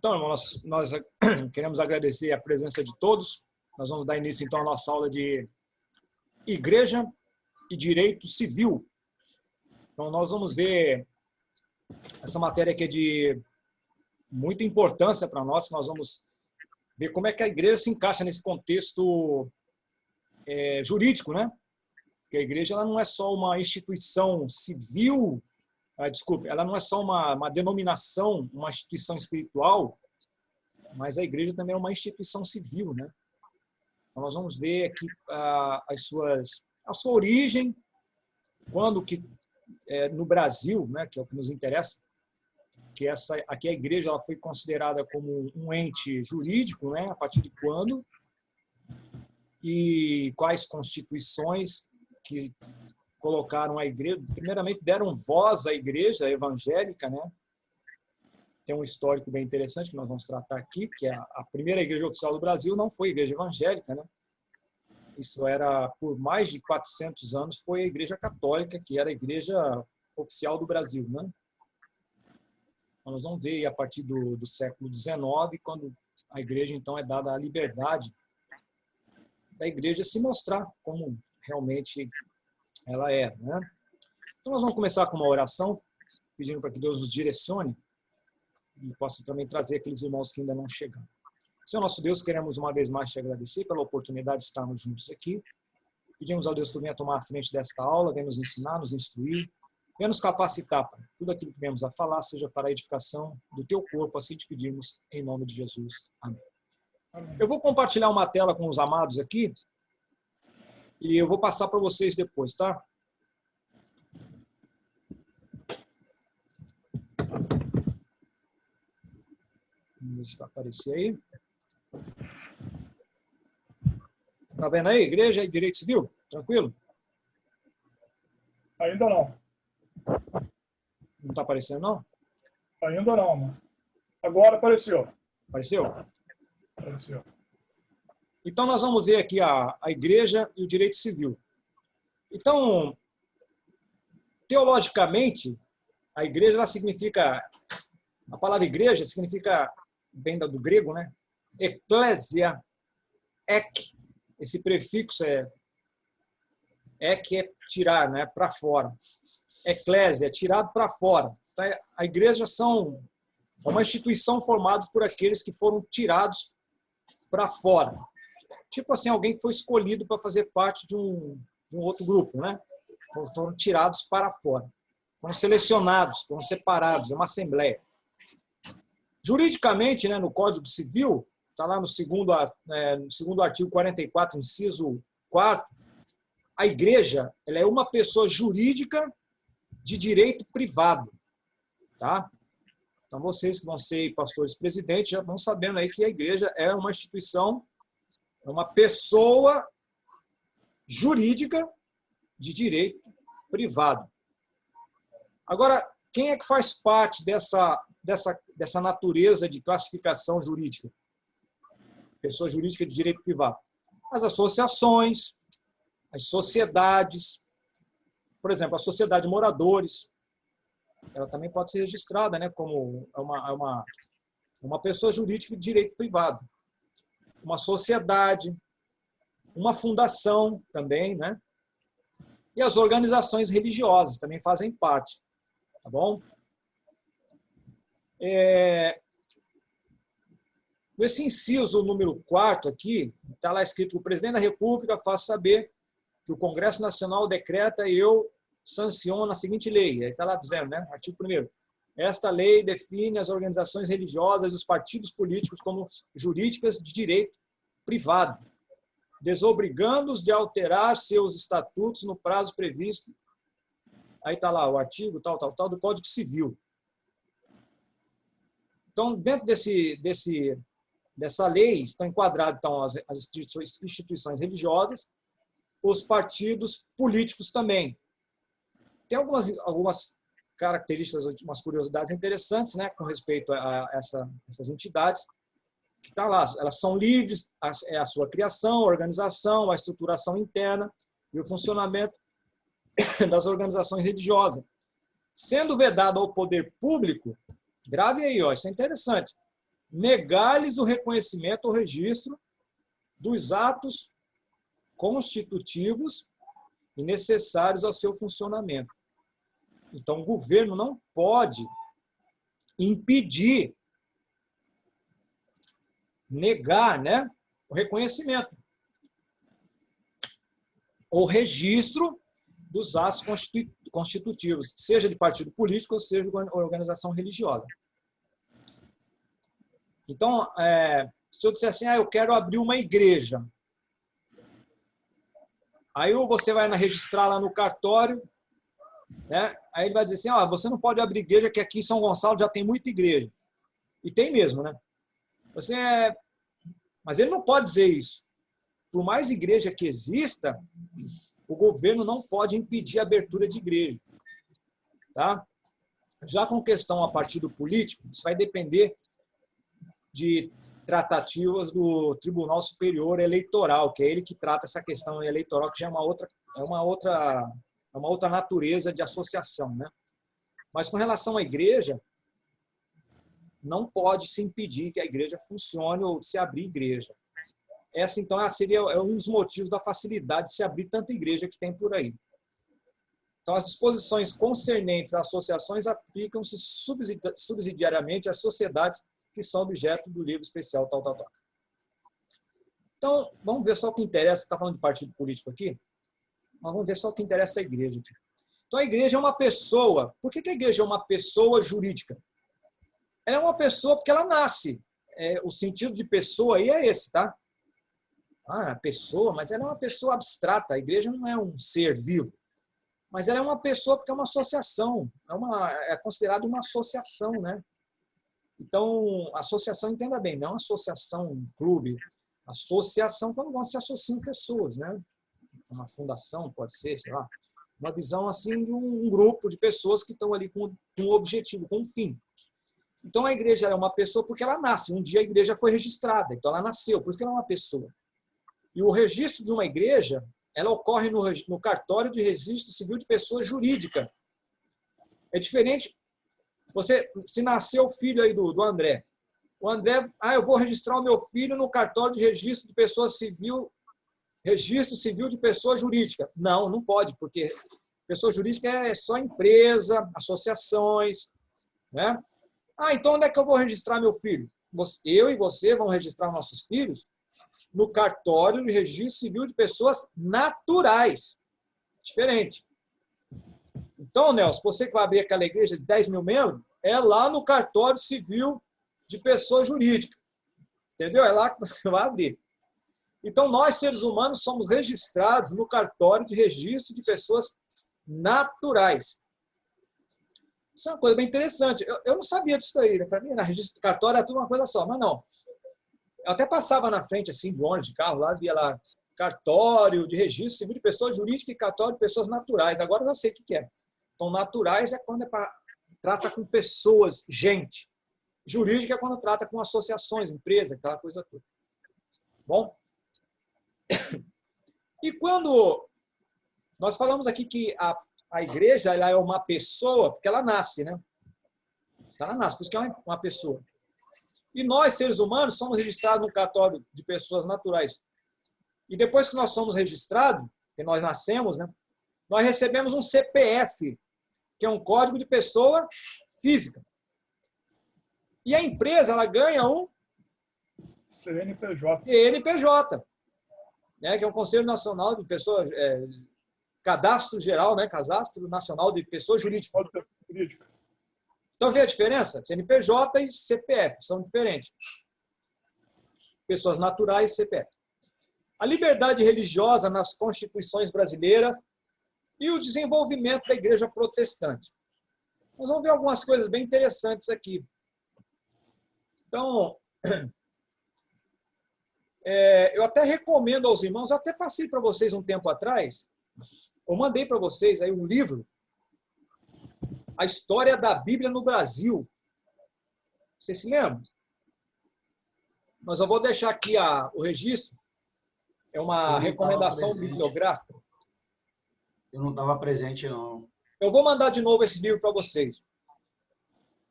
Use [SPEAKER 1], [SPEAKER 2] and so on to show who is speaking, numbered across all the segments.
[SPEAKER 1] Então, irmão, nós queremos agradecer a presença de todos. Nós vamos dar início, então, à nossa aula de Igreja e Direito Civil. Então, nós vamos ver essa matéria que é de muita importância para nós. Nós vamos ver como é que a igreja se encaixa nesse contexto jurídico, né? Porque a igreja ela não é só uma instituição civil, ela não é só uma denominação, uma instituição espiritual, mas a igreja também é uma instituição civil, né? Então, nós vamos ver aqui a sua origem, quando que no Brasil, né, que é o que nos interessa, que aqui a igreja ela foi considerada como um ente jurídico, né, a partir de quando, e quais constituições que colocaram a igreja, primeiramente deram voz à igreja evangélica, né? Tem um histórico bem interessante que nós vamos tratar aqui, que é a primeira igreja oficial do Brasil não foi a igreja evangélica, né? Isso era, por mais de 400 anos, foi a igreja católica, que era a igreja oficial do Brasil, né? Então, nós vamos ver a partir do século XIX, quando a igreja, então, é dada a liberdade da igreja se mostrar como realmente ela é, né? Então, nós vamos começar com uma oração, pedindo para que Deus nos direcione e possa também trazer aqueles irmãos que ainda não chegaram. Senhor nosso Deus, queremos uma vez mais te agradecer pela oportunidade de estarmos juntos aqui. Pedimos ao Deus que tu venha tomar a frente desta aula, venha nos ensinar, nos instruir, venha nos capacitar para tudo aquilo que viemos a falar, seja para a edificação do teu corpo, assim te pedimos, em nome de Jesus. Amém. Amém. Eu vou compartilhar uma tela com os amados aqui e eu vou passar para vocês depois, tá? Vamos ver se vai aparecer aí. Tá vendo aí? Igreja e Direito Civil? Tranquilo?
[SPEAKER 2] Ainda não.
[SPEAKER 1] Não tá aparecendo, não?
[SPEAKER 2] Ainda não, mano. Agora apareceu.
[SPEAKER 1] Apareceu?
[SPEAKER 2] Apareceu.
[SPEAKER 1] Então, nós vamos ver aqui a igreja e o direito civil. Então, teologicamente, a igreja ela significa... A palavra igreja significa, bem do grego, né? Eclésia, ek. Esse prefixo ek é tirar, né? Para fora. Eclésia, tirado para fora. A igreja é uma instituição formada por aqueles que foram tirados para fora. Tipo assim, alguém que foi escolhido para fazer parte de um outro grupo, né? Foram tirados para fora. Foram selecionados, foram separados, é uma assembleia. Juridicamente, né, no Código Civil, está lá no segundo artigo 44, inciso 4, a igreja ela é uma pessoa jurídica de direito privado. Tá? Então, vocês que vão ser pastores presidentes já vão sabendo aí que a igreja é uma instituição, é uma pessoa jurídica de direito privado. Agora, quem é que faz parte dessa natureza de classificação jurídica? Pessoa jurídica de direito privado. As associações, as sociedades, por exemplo, a sociedade de moradores, ela também pode ser registrada, né, como uma pessoa jurídica de direito privado. Uma sociedade, uma fundação também, né? E as organizações religiosas também fazem parte, tá bom? Esse inciso número 4 aqui, está lá escrito que o presidente da República faz saber que o Congresso Nacional decreta e eu sanciono a seguinte lei. Aí está lá dizendo, né? Artigo 1º. Esta lei define as organizações religiosas e os partidos políticos como jurídicas de direito privado, desobrigando-os de alterar seus estatutos no prazo previsto. Aí está lá o artigo tal do Código Civil. Então, dentro dessa lei, estão enquadradas então, as instituições religiosas, os partidos políticos também. Tem algumas características, umas curiosidades interessantes, né, com respeito a essas entidades, que está lá. Elas são livres, a sua criação, a organização, a estruturação interna e o funcionamento das organizações religiosas. Sendo vedado ao poder público, grave aí, ó, isso é interessante, negar-lhes o reconhecimento ou registro dos atos constitutivos e necessários ao seu funcionamento. Então, o governo não pode impedir, negar, né, o reconhecimento ou registro dos atos constitutivos, seja de partido político ou seja de organização religiosa. Então, se eu disser assim, eu quero abrir uma igreja, aí você vai registrar lá no cartório, né? Aí ele vai dizer assim, você não pode abrir igreja, que aqui em São Gonçalo já tem muita igreja. E tem mesmo, né? Mas ele não pode dizer isso. Por mais igreja que exista, o governo não pode impedir a abertura de igreja. Tá? Já com questão a partido político, isso vai depender de tratativas do Tribunal Superior Eleitoral, que é ele que trata essa questão eleitoral, que já é uma outra natureza de associação, né? Mas com relação à igreja, não pode se impedir que a igreja funcione ou de se abrir igreja. Essa, então, seria um dos motivos da facilidade de se abrir tanta igreja que tem por aí. Então, as disposições concernentes às associações aplicam-se subsidiariamente às sociedades que são objeto do livro especial, tal. Então, vamos ver só o que interessa, está falando de partido político aqui, mas vamos ver só o que interessa à igreja aqui. Então, a igreja é uma pessoa. Por que a igreja é uma pessoa jurídica? Ela é uma pessoa porque ela nasce. O sentido de pessoa aí é esse, tá? Pessoa, mas ela é uma pessoa abstrata. A igreja não é um ser vivo. Mas ela é uma pessoa porque é uma associação. É considerada uma associação, né? Então, associação, entenda bem, não associação, um clube. Associação quando se associam pessoas, né? Uma fundação, pode ser, sei lá. Uma visão assim de um grupo de pessoas que estão ali com um objetivo, com um fim. Então, a igreja é uma pessoa porque ela nasce. Um dia a igreja foi registrada, então ela nasceu, por isso que ela é uma pessoa. E o registro de uma igreja, ela ocorre no cartório de registro civil de pessoa jurídica. É diferente. Se nasceu o filho aí do André, o André, eu vou registrar o meu filho no cartório de registro de pessoa civil, registro civil de pessoa jurídica. Não pode, porque pessoa jurídica é só empresa, associações, né? Então onde é que eu vou registrar meu filho? Eu e você vamos registrar nossos filhos no cartório de registro civil de pessoas naturais. Diferente. Então, Nelson, você que vai abrir aquela igreja de 10 mil membros, é lá no cartório civil de pessoa jurídica. Entendeu? É lá que você vai abrir. Então, nós, seres humanos, somos registrados no cartório de registro de pessoas naturais. Isso é uma coisa bem interessante. Eu não sabia disso aí. Né? Para mim, registro cartório era tudo uma coisa só, mas não. Eu até passava na frente, assim, de ônibus, de carro, lá, via lá, cartório de registro civil de pessoa jurídica e cartório de pessoas naturais. Agora eu já sei o que é. Então, naturais é quando trata com pessoas, gente. Jurídica é quando trata com associações, empresa, aquela coisa toda. Bom? E quando nós falamos aqui que a igreja ela é uma pessoa, porque ela nasce, né? Ela nasce, por isso que é uma pessoa. E nós, seres humanos, somos registrados no cartório de pessoas naturais. E depois que nós somos registrados, que nós nascemos, né? Nós recebemos um CPF, que é um código de pessoa física. E a empresa ela ganha um CNPJ, né, que é o Conselho Nacional de Pessoas, Cadastro Geral, né, Cadastro Nacional de Pessoas Jurídicas. Então, vê a diferença? CNPJ e CPF são diferentes. Pessoas naturais e CPF. A liberdade religiosa nas constituições brasileiras e o desenvolvimento da igreja protestante. Nós vamos ver algumas coisas bem interessantes aqui. Então, eu até recomendo aos irmãos, eu até passei para vocês um tempo atrás, eu mandei para vocês aí um livro, A História da Bíblia no Brasil. Vocês se lembram? Mas eu vou deixar aqui o registro, é uma recomendação bibliográfica.
[SPEAKER 3] Eu não estava presente, não.
[SPEAKER 1] Eu vou mandar de novo esse livro para vocês.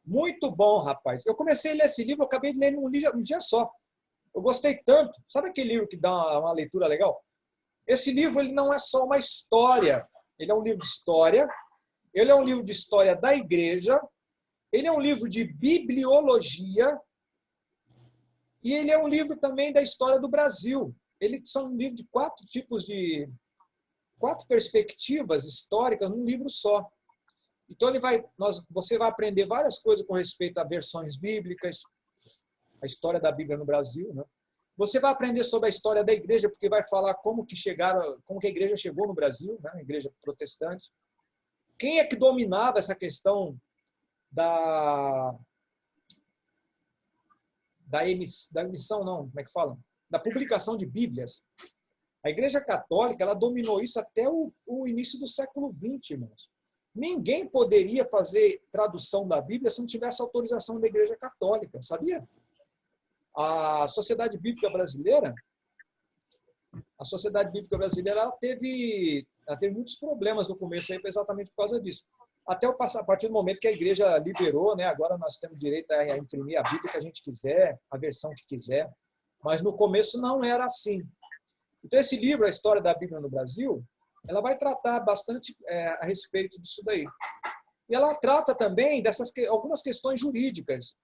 [SPEAKER 1] Muito bom, rapaz. Eu comecei a ler esse livro, eu acabei de ler num dia só. Eu gostei tanto. Sabe aquele livro que dá uma leitura legal? Esse livro ele não é só uma história. Ele é um livro de história. Ele é um livro de história da igreja. Ele é um livro de bibliologia. E ele é um livro também da história do Brasil. Eles são um livro de quatro perspectivas históricas num livro só. Então você vai aprender várias coisas com respeito a versões bíblicas, a história da Bíblia no Brasil, né? Você vai aprender sobre a história da igreja, porque vai falar como que a igreja chegou no Brasil, né? A igreja protestante. Quem é que dominava essa questão da emissão, não, como é que fala? Da publicação de Bíblias. A Igreja Católica ela dominou isso até o início do século XX, irmãos. Ninguém poderia fazer tradução da Bíblia se não tivesse autorização da Igreja Católica, sabia? A Sociedade Bíblica Brasileira, ela teve muitos problemas no começo aí, exatamente por causa disso. Até a partir do momento que a igreja liberou, né? Agora nós temos direito a imprimir a Bíblia que a gente quiser, a versão que quiser. Mas no começo não era assim. Então esse livro, A História da Bíblia no Brasil, ela vai tratar bastante a respeito disso daí. E ela trata também algumas questões jurídicas,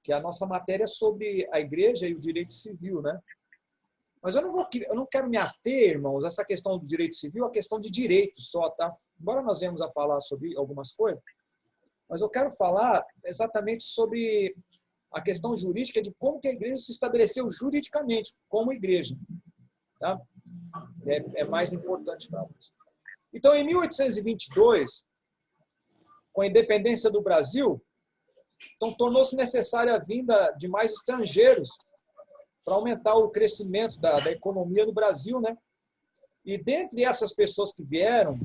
[SPEAKER 1] que é a nossa matéria sobre a igreja e o direito civil, né? Mas eu não quero me ater, irmãos, a essa questão do direito civil, a questão de direito só, tá? Embora nós venhamos a falar sobre algumas coisas, mas eu quero falar exatamente sobre a questão jurídica de como que a igreja se estabeleceu juridicamente como igreja, tá? É mais importante para nós. Então, em 1822, com a independência do Brasil, então tornou-se necessária a vinda de mais estrangeiros para aumentar o crescimento da economia do Brasil, né? E dentre essas pessoas que vieram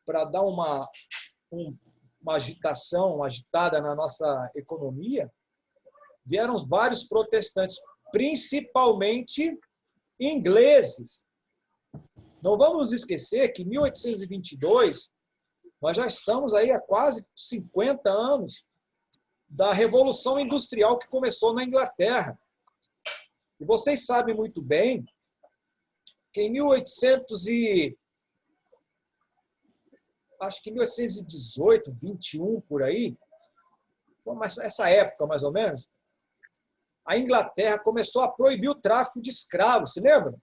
[SPEAKER 1] para dar uma agitação, uma agitada na nossa economia, vieram vários protestantes, principalmente ingleses. Não vamos nos esquecer que em 1822, nós já estamos aí há quase 50 anos da Revolução Industrial que começou na Inglaterra. E vocês sabem muito bem que em 1818, 21, por aí, foi essa época mais ou menos, a Inglaterra começou a proibir o tráfico de escravos, se lembra?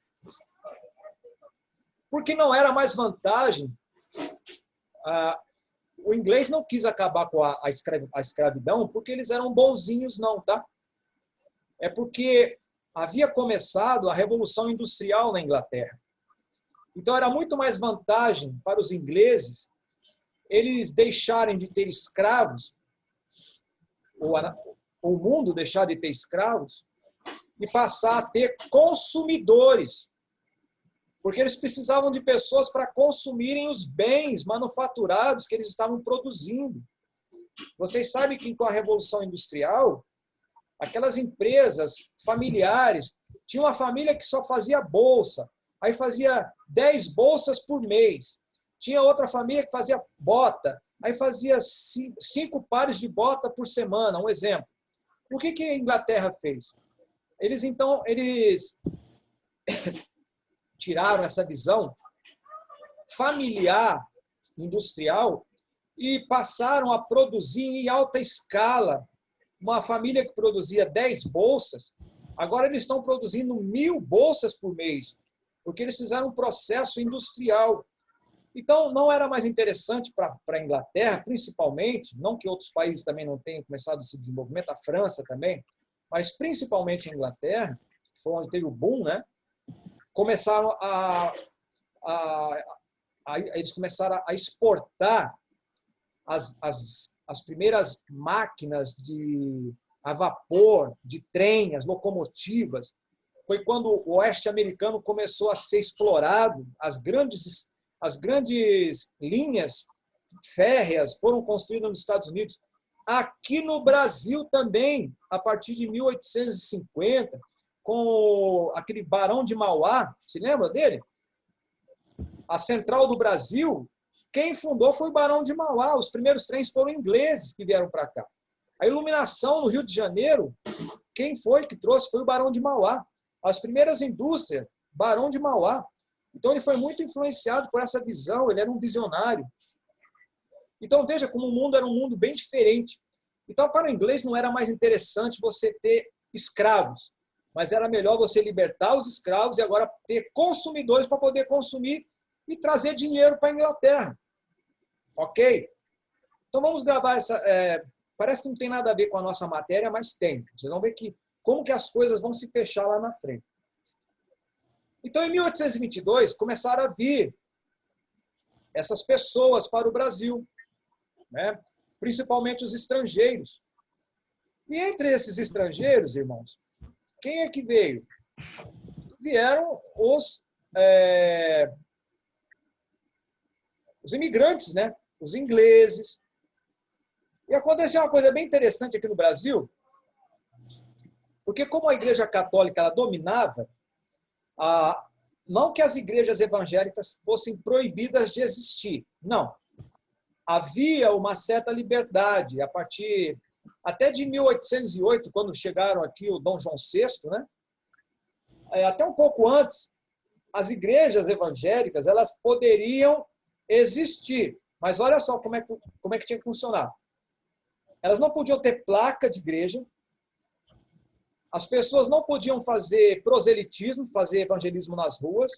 [SPEAKER 1] Porque não era mais vantagem. O inglês não quis acabar com a escravidão porque eles eram bonzinhos, não, tá? É porque havia começado a Revolução Industrial na Inglaterra. Então, era muito mais vantagem para os ingleses eles deixarem de ter escravos, ou o mundo deixar de ter escravos, e passar a ter consumidores. Porque eles precisavam de pessoas para consumirem os bens manufaturados que eles estavam produzindo. Vocês sabem que com a Revolução Industrial, aquelas empresas familiares, tinha uma família que só fazia bolsa, aí fazia 10 bolsas por mês. Tinha outra família que fazia bota, aí fazia 5 pares de bota por semana, um exemplo. O que a Inglaterra fez? Eles tiraram essa visão familiar, industrial, e passaram a produzir em alta escala. Uma família que produzia 10 bolsas, agora eles estão produzindo 1.000 bolsas por mês, porque eles fizeram um processo industrial. Então, não era mais interessante para a Inglaterra, principalmente, não que outros países também não tenham começado esse desenvolvimento, a França também, mas principalmente a Inglaterra, que foi onde teve o boom, né? Eles começaram a exportar as primeiras máquinas a vapor, de trem, as locomotivas. Foi quando o oeste americano começou a ser explorado, as grandes linhas férreas foram construídas nos Estados Unidos. Aqui no Brasil também, a partir de 1850, com aquele Barão de Mauá, se lembra dele? A Central do Brasil, Quem fundou foi o Barão de Mauá. Os primeiros trens foram ingleses que vieram para cá. A iluminação no Rio de Janeiro, quem foi que trouxe foi o Barão de Mauá. As primeiras indústrias, Barão de Mauá. Então, ele foi muito influenciado por essa visão, ele era um visionário. Então, veja como o mundo era um mundo bem diferente. Então, para o inglês, não era mais interessante você ter escravos, mas era melhor você libertar os escravos e agora ter consumidores para poder consumir e trazer dinheiro para a Inglaterra. Ok? Então, vamos gravar essa... parece que não tem nada a ver com a nossa matéria, mas tem. Vocês vão ver como que as coisas vão se fechar lá na frente. Então, em 1822, começaram a vir essas pessoas para o Brasil, né? Principalmente os estrangeiros. E entre esses estrangeiros, irmãos, quem é que veio? Vieram os imigrantes, né? Os ingleses. E aconteceu uma coisa bem interessante aqui no Brasil, porque como a Igreja Católica ela dominava, não que as igrejas evangélicas fossem proibidas de existir, não. Havia uma certa liberdade, a partir até de 1808, quando chegaram aqui o Dom João VI, né? Até um pouco antes, as igrejas evangélicas elas poderiam existir, mas olha só como é que tinha que funcionar. Elas não podiam ter placa de igreja, as pessoas não podiam fazer proselitismo, fazer evangelismo nas ruas,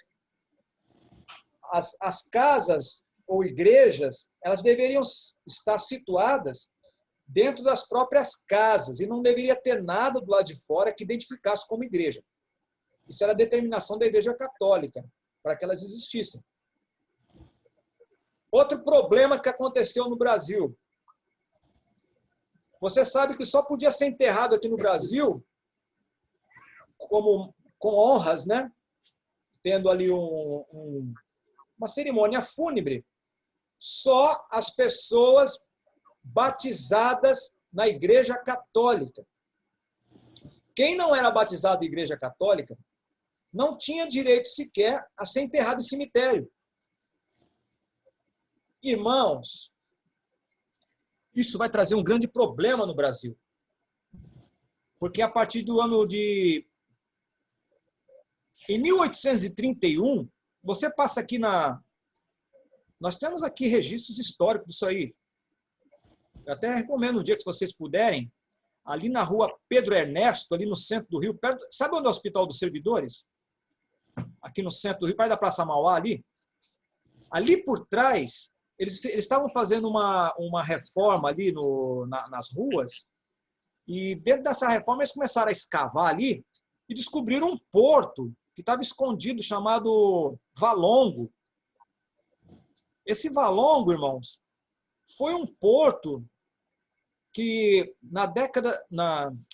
[SPEAKER 1] as casas ou igrejas, elas deveriam estar situadas dentro das próprias casas e não deveria ter nada do lado de fora que identificasse como igreja. Isso era a determinação da Igreja Católica, para que elas existissem. Outro problema que aconteceu no Brasil. Você sabe que só podia ser enterrado aqui no Brasil com honras, né? Tendo ali uma cerimônia fúnebre, só as pessoas batizadas na Igreja Católica. Quem não era batizado na Igreja Católica não tinha direito sequer a ser enterrado em cemitério. Irmãos, isso vai trazer um grande problema no Brasil. Porque a partir do ano de... Em 1831, você passa aqui Nós temos aqui registros históricos disso aí. Eu até recomendo um dia que, se vocês puderem, ali na rua Pedro Ernesto, ali no centro do Rio, perto... Sabe onde é o Hospital dos Servidores? Aqui no centro do Rio, perto da Praça Mauá, ali. Ali por trás, eles estavam fazendo uma reforma ali nas ruas, e dentro dessa reforma eles começaram a escavar ali e descobriram um porto que estava escondido, chamado Valongo. Esse Valongo, irmãos, foi um porto que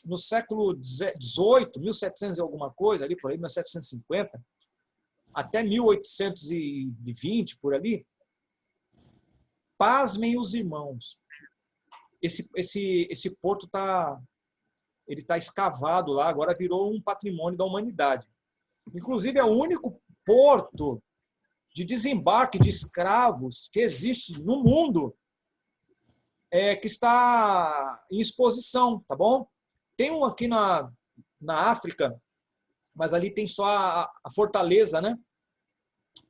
[SPEAKER 1] no século XVIII, 1700 e alguma coisa, ali por aí, 1750, até 1820, por ali, pasmem os irmãos, esse porto está escavado lá, agora virou um patrimônio da humanidade. Inclusive, é o único porto de desembarque de escravos que existe no mundo, que está em exposição, tá bom? Tem um aqui na África, mas ali tem só a fortaleza, né?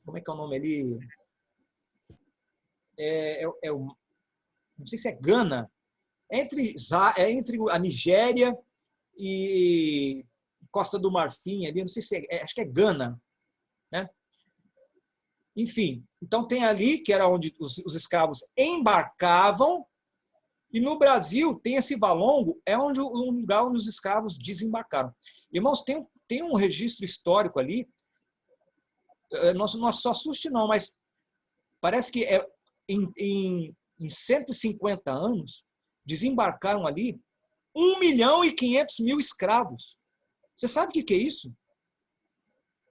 [SPEAKER 1] Como é que é o nome ali? Não sei se é Gana. É entre a Nigéria e Costa do Marfim, ali, não sei se acho que é Gana, né? Enfim, então tem ali, que era onde os escravos embarcavam, e no Brasil tem esse Valongo, é um lugar onde os escravos desembarcaram. Irmãos, tem um registro histórico ali, não se assuste não, mas parece que em 150 anos, desembarcaram ali 1.500.000 escravos. Você sabe o que é isso?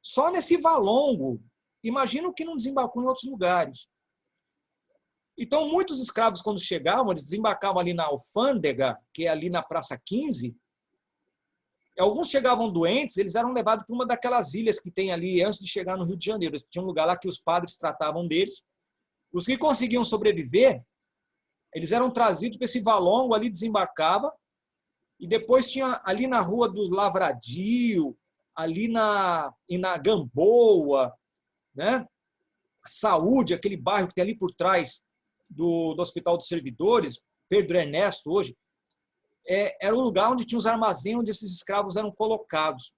[SPEAKER 1] Só nesse Valongo. Imagina o que não desembarcou em outros lugares. Então, muitos escravos, quando chegavam, eles desembarcavam ali na Alfândega, que é ali na Praça 15. Alguns chegavam doentes, eles eram levados para uma daquelas ilhas que tem ali, antes de chegar no Rio de Janeiro. Tinha um lugar lá que os padres tratavam deles. Os que conseguiam sobreviver, eles eram trazidos para esse valongo, ali desembarcava, e depois tinha ali na rua do Lavradio, ali na Gamboa, né? Saúde, aquele bairro que tem ali por trás do Hospital dos Servidores, Pedro Ernesto hoje, era o lugar onde tinha os armazéns onde esses escravos eram colocados.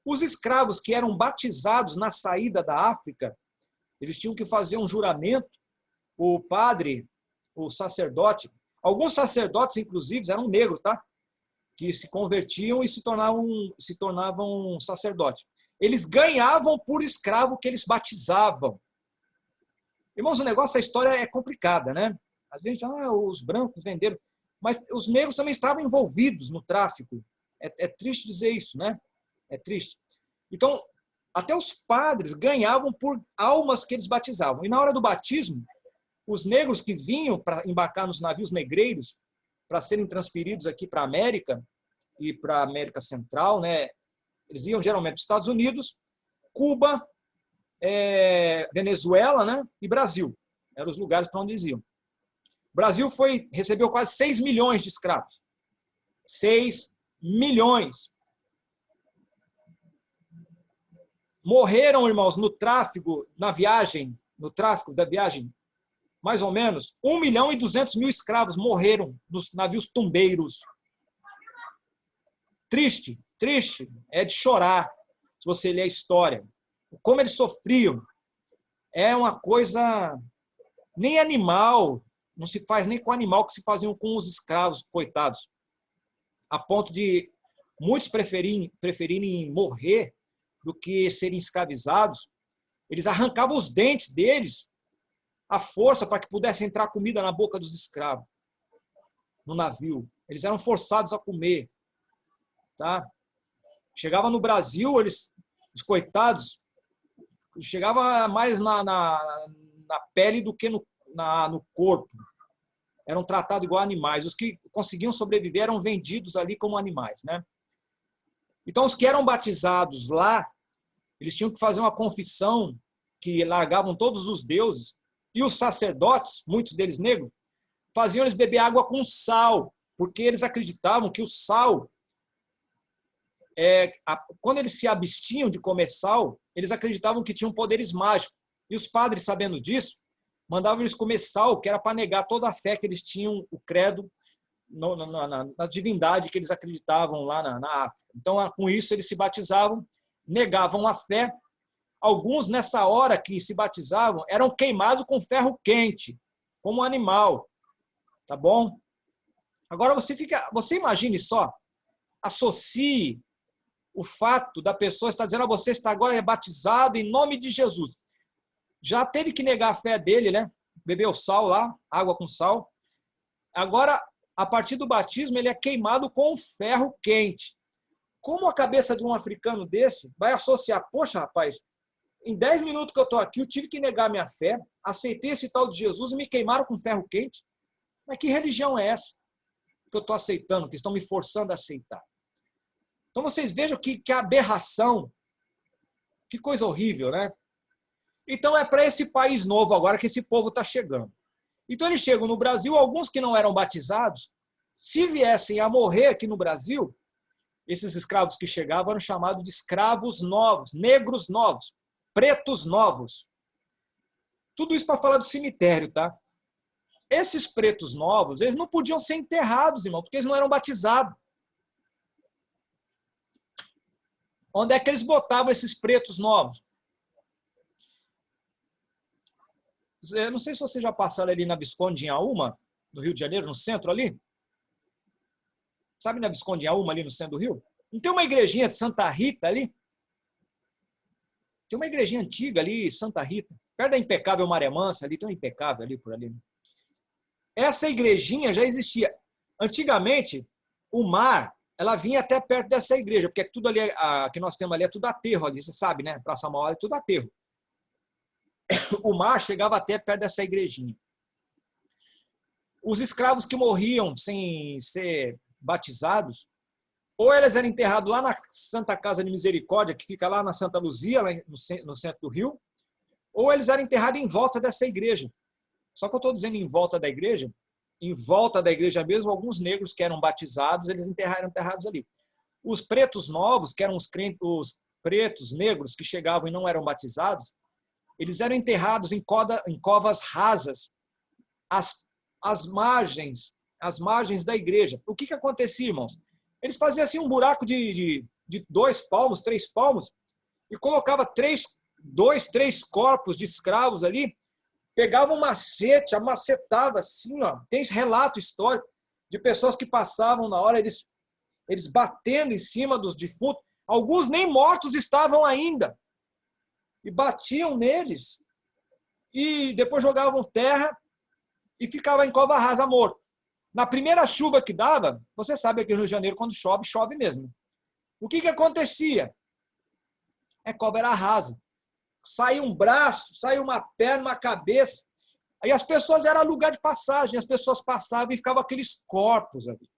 [SPEAKER 1] Os escravos que eram batizados na saída da África, eles tinham que fazer um juramento, o padre, o sacerdote, alguns sacerdotes, inclusive, eram negros, tá? Que se convertiam e se tornavam sacerdotes. Eles ganhavam por escravo que eles batizavam. Irmãos, o negócio, a história é complicada, né? Às vezes, os brancos venderam, mas os negros também estavam envolvidos no tráfico. É triste dizer isso, né? É triste. Então, até os padres ganhavam por almas que eles batizavam. E na hora do batismo, os negros que vinham para embarcar nos navios negreiros, para serem transferidos aqui para a América e para a América Central, né? Eles iam geralmente para os Estados Unidos, Cuba, Venezuela, né? E Brasil. Eram os lugares para onde eles iam. O Brasil recebeu quase 6 milhões de escravos. 6 milhões. Morreram, irmãos, no tráfico da viagem, mais ou menos 1.200.000 escravos morreram nos navios tumbeiros. Triste, triste, é de chorar, se você ler a história. Como eles sofriam. É uma coisa nem animal, não se faz nem com animal que se faziam com os escravos, coitados. A ponto de muitos preferirem morrer do que serem escravizados. Eles arrancavam os dentes deles à força para que pudesse entrar comida na boca dos escravos no navio. Eles eram forçados a comer. Tá? Chegava no Brasil, os coitados, chegava mais na pele do que no corpo. Eram tratados igual animais. Os que conseguiam sobreviver eram vendidos ali como animais, né? Então, os que eram batizados lá, eles tinham que fazer uma confissão que largavam todos os deuses, e os sacerdotes, muitos deles negros, faziam eles beber água com sal, porque eles acreditavam que o sal, quando eles se abstinham de comer sal, eles acreditavam que tinham poderes mágicos. E os padres, sabendo disso, mandavam eles comer sal, que era para negar toda a fé que eles tinham, o credo, na divindade que eles acreditavam lá na África. Então, com isso, eles se batizavam, negavam a fé. Alguns, nessa hora que se batizavam, eram queimados com ferro quente, como um animal. Tá bom? Agora, você imagine só, associe o fato da pessoa estar dizendo, você está agora batizado em nome de Jesus. Já teve que negar a fé dele, né? Bebeu sal lá, água com sal. Agora, a partir do batismo, ele é queimado com ferro quente. Como a cabeça de um africano desse vai associar, poxa, rapaz, em 10 minutos que eu estou aqui, eu tive que negar minha fé, aceitei esse tal de Jesus e me queimaram com ferro quente? Mas que religião é essa que eu estou aceitando, que estão me forçando a aceitar? Então vocês vejam que aberração, que coisa horrível, né? Então é para esse país novo agora que esse povo está chegando. Então eles chegam no Brasil, alguns que não eram batizados, se viessem a morrer aqui no Brasil, esses escravos que chegavam eram chamados de escravos novos, negros novos, pretos novos. Tudo isso para falar do cemitério, tá? Esses pretos novos, eles não podiam ser enterrados, irmão, porque eles não eram batizados. Onde é que eles botavam esses pretos novos? Eu não sei se vocês já passaram ali na Visconde Inhaúma, no Rio de Janeiro, no centro ali. Sabe na Visconde Inhaúma, ali no centro do Rio? Não tem uma igrejinha de Santa Rita ali? Tem uma igrejinha antiga ali, Santa Rita. Perto da Impecável Maré Mansa, ali tem um Impecável ali por ali. Essa igrejinha já existia. Antigamente, o mar, ela vinha até perto dessa igreja, porque tudo ali, que nós temos ali é tudo aterro ali, você sabe, né? Praça Mauá é tudo aterro. O mar chegava até perto dessa igrejinha. Os escravos que morriam sem ser batizados, ou eles eram enterrados lá na Santa Casa de Misericórdia, que fica lá na Santa Luzia, lá no centro do Rio, ou eles eram enterrados em volta dessa igreja, Só que eu estou dizendo em volta da igreja mesmo, alguns negros que eram batizados, eles eram enterrados ali. Os pretos novos, que eram os pretos negros que chegavam e não eram batizados, eles eram enterrados em covas rasas, às margens da igreja. O que acontecia, irmãos? Eles faziam assim um buraco de 2 palmos, 3 palmos, e colocava 2, 3 corpos de escravos ali, pegava um macete, amacetava assim, ó. Tem esse relato histórico de pessoas que passavam na hora, eles batendo em cima dos defuntos, alguns nem mortos estavam ainda, e batiam neles, e depois jogavam terra, e ficava em cova rasa morto. Na primeira chuva que dava, você sabe aqui no Rio de Janeiro, quando chove, chove mesmo. O que acontecia? A cova era rasa. Saía um braço, saía uma perna, uma cabeça. Aí as pessoas, era lugar de passagem, as pessoas passavam e ficavam aqueles corpos ali.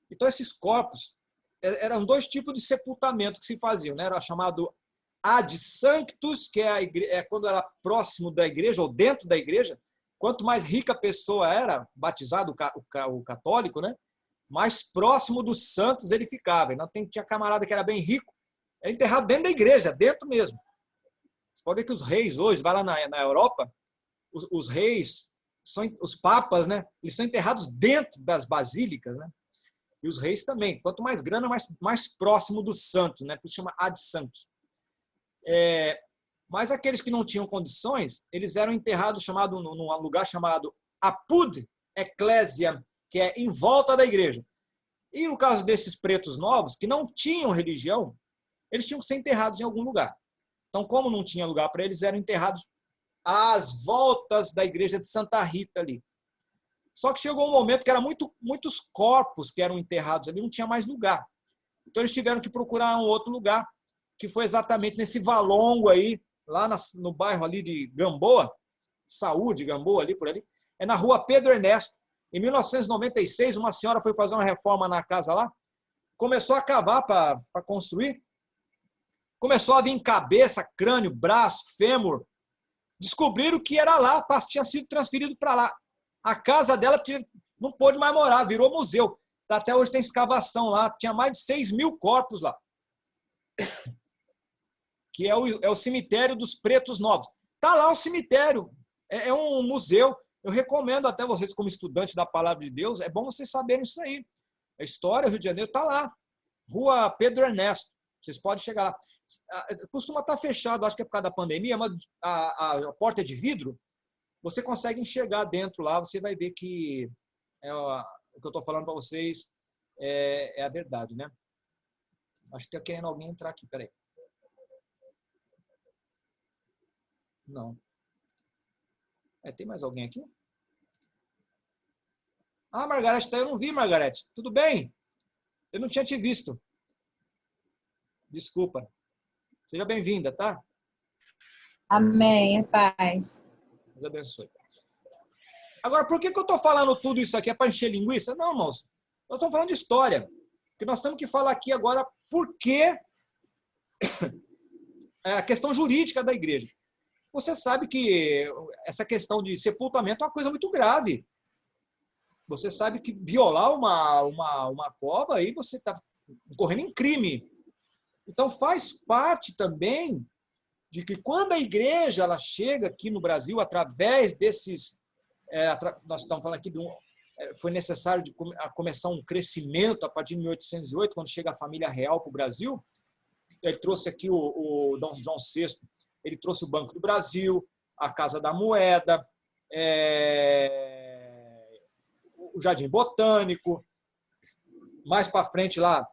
[SPEAKER 1] Então, esses corpos, eram 2 tipos de sepultamento que se faziam, né? Era chamado ad sanctus, que é quando era próximo da igreja, ou dentro da igreja. Quanto mais rica a pessoa era, batizado o católico, né? Mais próximo dos santos ele ficava. Então, tinha camarada que era bem rico, era enterrado dentro da igreja, dentro mesmo. Você pode ver que os reis hoje, vai lá na Europa, os reis, os papas, né? Eles são enterrados dentro das basílicas, né? E os reis também. Quanto mais grana, mais próximo dos santos, né? Por isso chama ad sanctus. Mas aqueles que não tinham condições, eles eram enterrados num lugar chamado apud ecclesia, que é em volta da igreja. E no caso desses pretos novos, que não tinham religião, eles tinham que ser enterrados em algum lugar. Então, como não tinha lugar para eles, eram enterrados às voltas da igreja de Santa Rita ali. Só que chegou um momento que eram muitos corpos que eram enterrados ali, não tinha mais lugar. Então, eles tiveram que procurar um outro lugar, que foi exatamente nesse valongo aí, lá no bairro ali de Gamboa, Saúde, Gamboa, ali por ali, é na rua Pedro Ernesto. Em 1996, uma senhora foi fazer uma reforma na casa lá, começou a cavar para construir, começou a vir cabeça, crânio, braço, fêmur, descobriram que era lá, tinha sido transferido para lá. A casa dela não pôde mais morar, virou museu. Até hoje tem escavação lá, tinha mais de 6.000 corpos lá. Que é o cemitério dos Pretos Novos. Está lá o cemitério, é um museu. Eu recomendo até vocês, como estudantes da Palavra de Deus, é bom vocês saberem isso aí. A história do Rio de Janeiro está lá, rua Pedro Ernesto. Vocês podem chegar lá. Costuma estar fechado, acho que é por causa da pandemia, mas a porta é de vidro, você consegue enxergar dentro lá, você vai ver que o que eu estou falando para vocês é a verdade, né? Acho que está querendo alguém entrar aqui, peraí. Não. Tem mais alguém aqui? Ah, Margarete, eu não vi, Margarete. Tudo bem? Eu não tinha te visto. Desculpa. Seja bem-vinda, tá?
[SPEAKER 3] Amém, paz.
[SPEAKER 1] Deus abençoe. Agora, por que eu estou falando tudo isso aqui? É para encher linguiça? Não, irmãos. Nós estamos falando de história. Porque nós temos que falar aqui agora por que a questão jurídica da igreja. Você sabe que essa questão de sepultamento é uma coisa muito grave. Você sabe que violar uma cova, aí você está incorrendo em crime. Então, faz parte também de que quando a igreja ela chega aqui no Brasil, através desses... nós estamos falando aqui foi necessário começar um crescimento a partir de 1808, quando chega a família real para o Brasil. Ele trouxe aqui o Dom João VI, ele trouxe o Banco do Brasil, a Casa da Moeda, o Jardim Botânico. Mais para frente lá,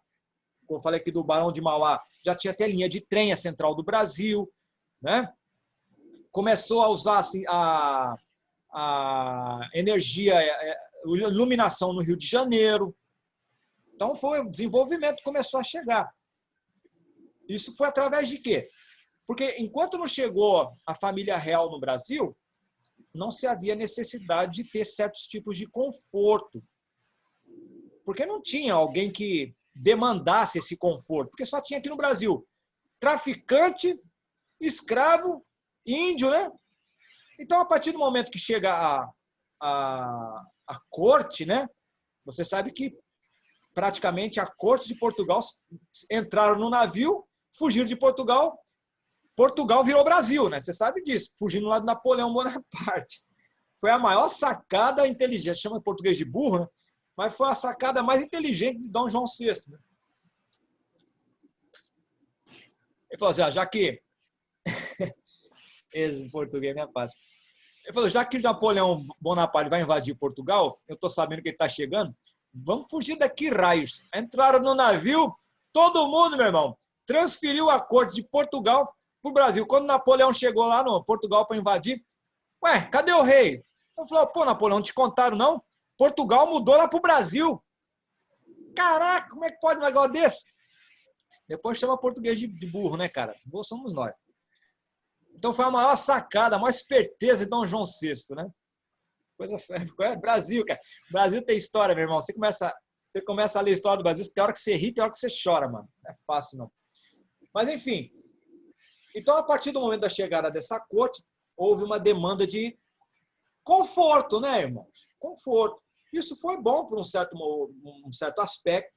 [SPEAKER 1] como eu falei aqui do Barão de Mauá, já tinha até linha de trem, a Central do Brasil, né? Começou a usar assim, a energia, a iluminação no Rio de Janeiro. Então, o desenvolvimento começou a chegar. Isso foi através de quê? Porque enquanto não chegou a família real no Brasil, não se havia necessidade de ter certos tipos de conforto. Porque não tinha alguém que demandasse esse conforto. Porque só tinha aqui no Brasil traficante, escravo, índio, né? Então, a partir do momento que chega a corte, né? Você sabe que praticamente a corte de Portugal entraram no navio, fugiram de Portugal, Portugal virou Brasil, né? Você sabe disso, fugindo lá do Napoleão Bonaparte. Foi a maior sacada inteligente, chama em português de burro, né? Mas foi a sacada mais inteligente de Dom João VI. Né? Ele falou assim, já que... Esse português não é fácil. Ele falou, já que Napoleão Bonaparte vai invadir Portugal, eu estou sabendo que ele está chegando, vamos fugir daqui, raios. Entraram no navio, todo mundo, meu irmão, transferiu a corte de Portugal para o Brasil. Quando Napoleão chegou lá no Portugal para invadir, ué, cadê o rei? Eu falei, pô, Napoleão, não te contaram, não? Portugal mudou lá para o Brasil. Caraca, como é que pode um negócio desse? Depois chama português de burro, né, cara? Burro somos nós. Então foi a maior sacada, a maior esperteza de Dom João VI, né? Brasil, cara. Brasil tem história, meu irmão. Você começa a ler a história do Brasil, tem hora que você ri, tem hora que você chora, mano. Não é fácil, não. Mas, enfim. Então, a partir do momento da chegada dessa corte, houve uma demanda de conforto, né, irmãos? Conforto. Isso foi bom por um certo aspecto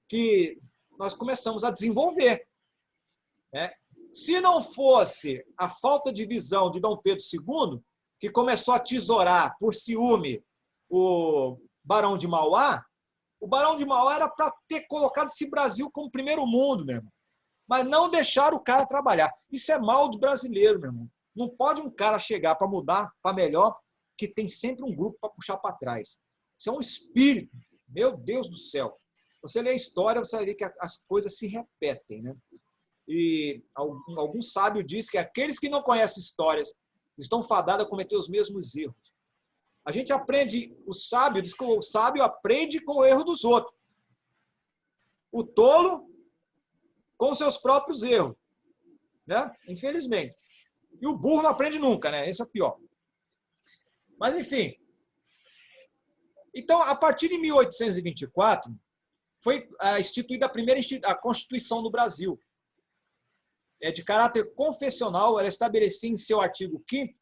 [SPEAKER 1] que nós começamos a desenvolver, né? Se não fosse a falta de visão de Dom Pedro II, que começou a tesourar por ciúme o Barão de Mauá, o Barão de Mauá era para ter colocado esse Brasil como primeiro mundo, meu irmão. Mas não deixaram o cara trabalhar. Isso é mal de brasileiro, meu irmão. Não pode um cara chegar para mudar para melhor, que tem sempre um grupo para puxar para trás. Isso é um espírito. Meu Deus do céu. Você lê a história, você vai ver que as coisas se repetem, né? E algum sábio diz que aqueles que não conhecem histórias estão fadados a cometer os mesmos erros. A gente aprende, o sábio diz que o sábio aprende com o erro dos outros. O tolo com seus próprios erros, né? Infelizmente. E o burro não aprende nunca, né? Esse é o pior. Mas, enfim. Então, a partir de 1824, foi instituída a Constituição do Brasil. É de caráter confessional, ela estabelecia em seu artigo 5º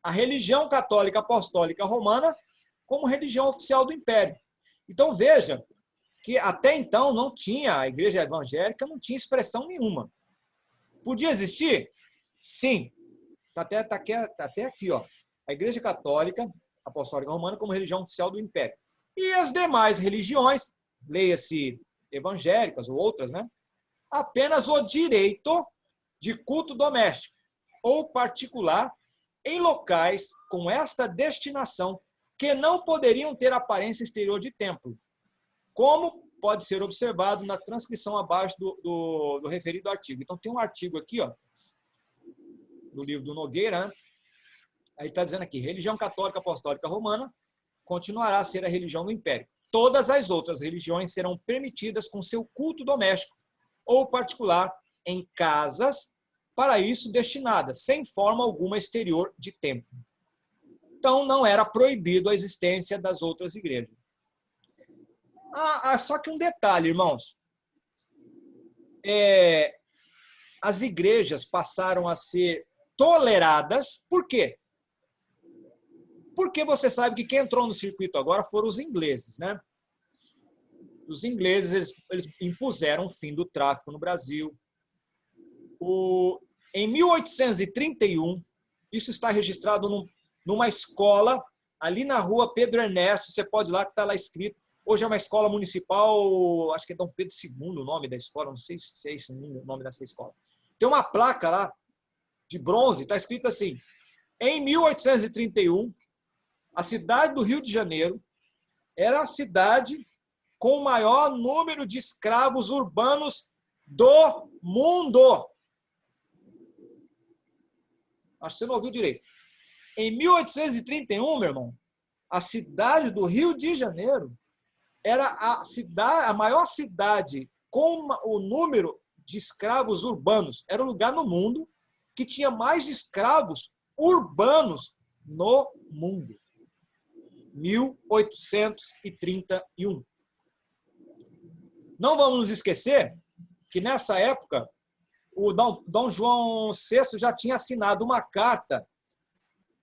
[SPEAKER 1] a religião católica apostólica romana como religião oficial do Império. Então, veja que até então não tinha, a igreja evangélica não tinha expressão nenhuma. Podia existir? Sim. Está até aqui, ó. A igreja católica apostólica romana como religião oficial do Império. E as demais religiões, leia-se evangélicas ou outras, né? Apenas o direito de culto doméstico ou particular em locais com esta destinação que não poderiam ter aparência exterior de templo, como pode ser observado na transcrição abaixo do referido artigo. Então, tem um artigo aqui, ó, do livro do Nogueira, né? Aí está dizendo aqui, religião católica apostólica romana continuará a ser a religião do Império. Todas as outras religiões serão permitidas com seu culto doméstico ou particular em casas para isso destinadas, sem forma alguma exterior de templo. Então, não era proibido a existência das outras igrejas. Só que um detalhe, irmãos. As igrejas passaram a ser toleradas. Por quê? Porque você sabe que quem entrou no circuito agora foram os ingleses, né? Os ingleses eles impuseram o fim do tráfico no Brasil. Em 1831, isso está registrado numa escola ali na rua Pedro Ernesto, você pode ir lá que está lá escrito. Hoje é uma escola municipal, acho que é Dom Pedro II o nome da escola, não sei se é esse o nome dessa escola. Tem uma placa lá de bronze, está escrito assim, em 1831, a cidade do Rio de Janeiro era a cidade com o maior número de escravos urbanos do mundo. Acho que você não ouviu direito. Em 1831, meu irmão, a cidade do Rio de Janeiro era a maior cidade com o número de escravos urbanos. Era o lugar no mundo que tinha mais escravos urbanos no mundo. 1831. Não vamos nos esquecer que nessa época o Dom João VI já tinha assinado uma carta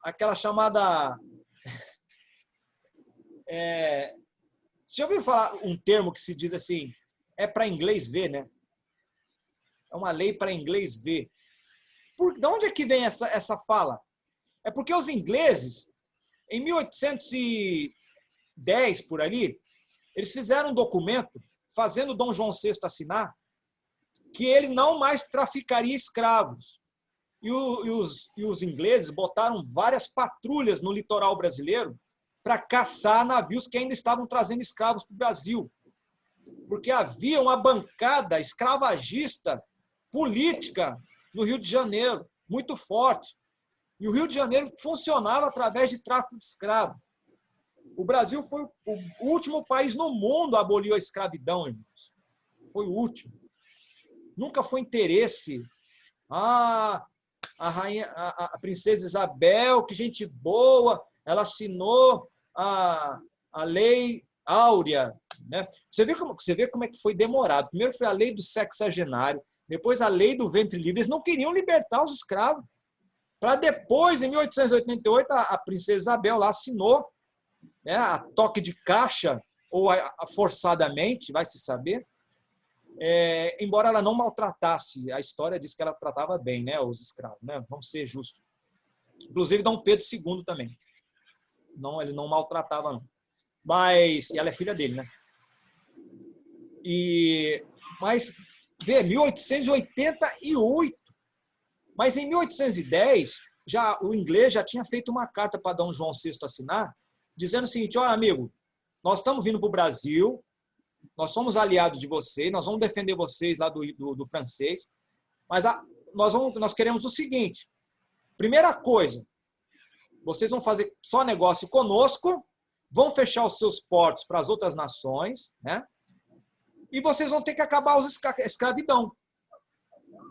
[SPEAKER 1] aquela chamada... Você já ouviu falar um termo que se diz assim, é para inglês ver, né? É uma lei para inglês ver. De onde é que vem essa fala? É porque os ingleses, em 1810, por ali, eles fizeram um documento, fazendo Dom João VI assinar, que ele não mais traficaria escravos. E os ingleses botaram várias patrulhas no litoral brasileiro para caçar navios que ainda estavam trazendo escravos para o Brasil. Porque havia uma bancada escravagista política no Rio de Janeiro, muito forte. E o Rio de Janeiro funcionava através de tráfico de escravos. O Brasil foi o último país no mundo a abolir a escravidão, irmãos. Foi o último. Nunca foi interesse. A princesa Isabel, que gente boa, ela assinou a lei áurea. Né? Você vê como é que foi demorado. Primeiro foi a lei do sexagenário, depois a lei do ventre livre. Eles não queriam libertar os escravos. Para depois, em 1888, a princesa Isabel lá assinou, né, a toque de caixa, ou forçadamente, vai se saber, embora ela não maltratasse. A história diz que ela tratava bem, né, os escravos, né? Vamos ser justos. Inclusive Dom Pedro II também. Não, ele não maltratava, não. Mas, e ela é filha dele, né? Mas, vê, 1888. Mas em 1810, o inglês já tinha feito uma carta para Dom João VI assinar, dizendo o seguinte: olha, amigo, nós estamos vindo para o Brasil, nós somos aliados de vocês, nós vamos defender vocês lá do francês, mas nós queremos o seguinte: primeira coisa, vocês vão fazer só negócio conosco, vão fechar os seus portos para as outras nações, né? E vocês vão ter que acabar a escravidão.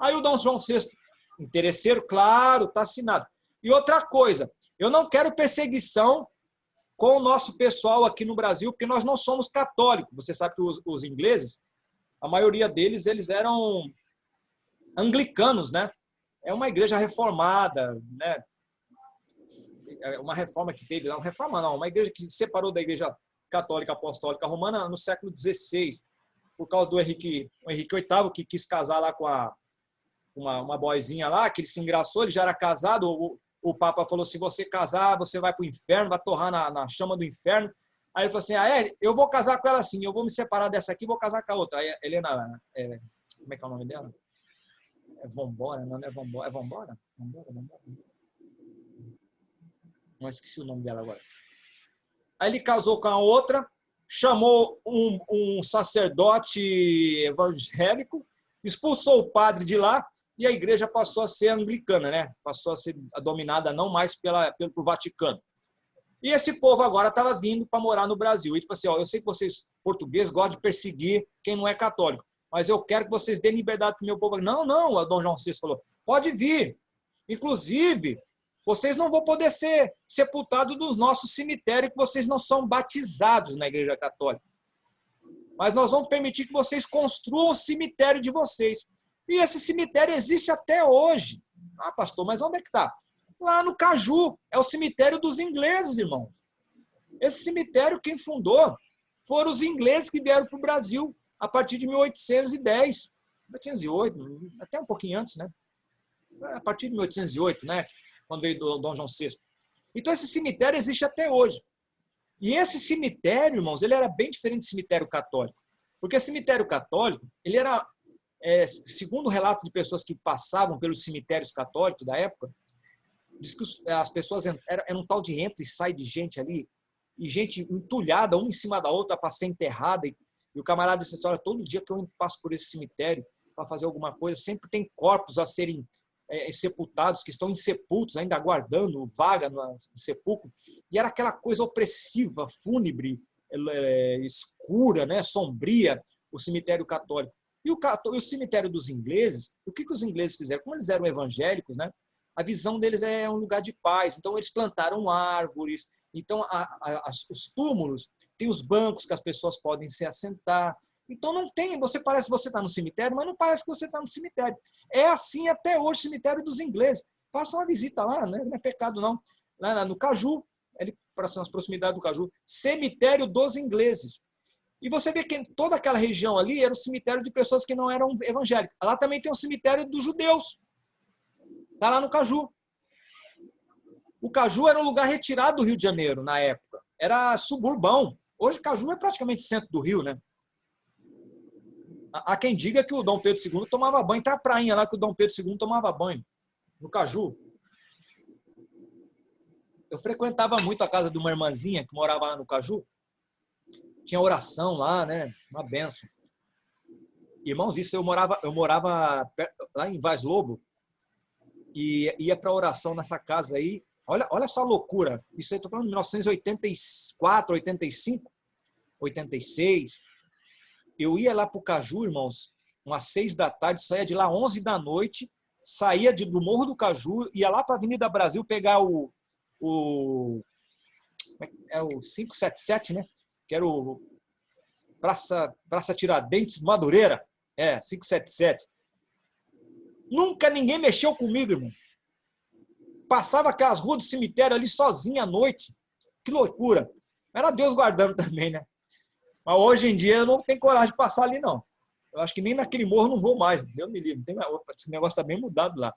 [SPEAKER 1] Aí o Dom João VI, interesseiro, claro, está assinado. E outra coisa, eu não quero perseguição com o nosso pessoal aqui no Brasil, porque nós não somos católicos. Você sabe que os ingleses, a maioria deles, eles eram anglicanos, né? É uma igreja reformada, né? É uma reforma que teve, não reforma não, uma igreja que se separou da igreja católica apostólica romana no século XVI, por causa do Henrique VIII, que quis casar lá com uma boizinha lá, que ele se engraçou, ele já era casado, o Papa falou: se você casar, você vai para o inferno, vai torrar na chama do inferno. Aí ele falou assim: eu vou casar com ela assim, eu vou me separar dessa aqui e vou casar com a outra. Aí Helena, como é que é o nome dela? É Vambora, não é Vambora? É Vambora? Vambora? Não, esqueci o nome dela agora. Aí ele casou com a outra, chamou um sacerdote evangélico, expulsou o padre de lá, e a igreja passou a ser anglicana, né? Passou a ser dominada não mais pelo Vaticano. E esse povo agora estava vindo para morar no Brasil. E tipo assim, eu sei que vocês, portugueses, gostam de perseguir quem não é católico, mas eu quero que vocês dêem liberdade para o meu povo. Não, o Dom João VI falou: pode vir. Inclusive, vocês não vão poder ser sepultados nos nossos cemitérios, que vocês não são batizados na igreja católica. Mas nós vamos permitir que vocês construam o cemitério de vocês. E esse cemitério existe até hoje. Ah, pastor, mas onde é que está? Lá no Caju. É o cemitério dos ingleses, irmãos. Esse cemitério, quem fundou, foram os ingleses que vieram para o Brasil a partir de 1810. 1808, até um pouquinho antes, né? A partir de 1808, né? Quando veio do Dom João VI. Então, esse cemitério existe até hoje. E esse cemitério, irmãos, ele era bem diferente do cemitério católico. Porque o cemitério católico, ele era, segundo o relato de pessoas que passavam pelos cemitérios católicos da época, diz que as pessoas era um tal de entra e sai de gente ali, e gente entulhada, uma em cima da outra para ser enterrada. E o camarada disse assim: olha, todo dia que eu passo por esse cemitério para fazer alguma coisa, sempre tem corpos a serem sepultados, que estão insepultos, ainda aguardando vaga no sepulcro. E era aquela coisa opressiva, fúnebre, escura, né, sombria, o cemitério católico. E o cemitério dos ingleses, o que os ingleses fizeram? Como eles eram evangélicos, né, a visão deles é um lugar de paz. Então, eles plantaram árvores. Então, os túmulos, tem os bancos que as pessoas podem se assentar. Então, não tem, parece que você está no cemitério, mas não parece que você está no cemitério. É assim até hoje o cemitério dos ingleses. Faça uma visita lá, né? Não é pecado, não. lá no Caju, ali nas proximidades do Caju, cemitério dos ingleses. E você vê que toda aquela região ali era um cemitério de pessoas que não eram evangélicas. Lá também tem um cemitério dos judeus. Está lá no Caju. O Caju era um lugar retirado do Rio de Janeiro, na época. Era suburbão. Hoje, Caju é praticamente centro do Rio, né? Há quem diga que o Dom Pedro II tomava banho. Tem a prainha lá que o Dom Pedro II tomava banho, no Caju. Eu frequentava muito a casa de uma irmãzinha que morava lá no Caju. Tinha oração lá, né? Uma benção. Irmãos, isso eu morava lá em Vaz Lobo e ia para oração nessa casa aí. Olha só a loucura. Isso aí, estou falando de 1984, 85, 86. Eu ia lá para o Caju, irmãos, umas 6 da tarde, saía de lá 11 da noite, saía do Morro do Caju, ia lá para a Avenida Brasil pegar o 577, né? Que era o Praça Tiradentes, Madureira. 577. Nunca ninguém mexeu comigo, irmão. Passava aquelas ruas do cemitério ali sozinha à noite. Que loucura. Era Deus guardando também, né? Mas hoje em dia eu não tenho coragem de passar ali, não. Eu acho que nem naquele morro não vou mais. Deus me livre. Esse negócio está bem mudado lá.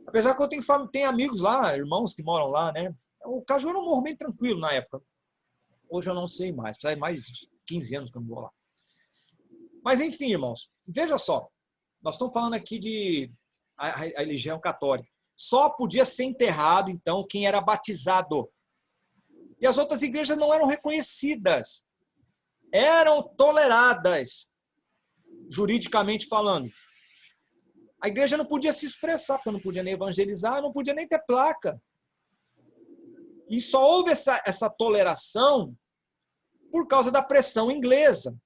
[SPEAKER 1] Apesar que eu tenho amigos lá, irmãos que moram lá, né? O Caju era um morro bem tranquilo na época. Hoje eu não sei mais. Faz mais de 15 anos que eu não vou lá. Mas, enfim, irmãos. Veja só. Nós estamos falando aqui de a religião católica. Só podia ser enterrado, então, quem era batizado. E as outras igrejas não eram reconhecidas. Eram toleradas, juridicamente falando. A igreja não podia se expressar, porque não podia nem evangelizar, não podia nem ter placa. E só houve essa toleração por causa da pressão inglesa.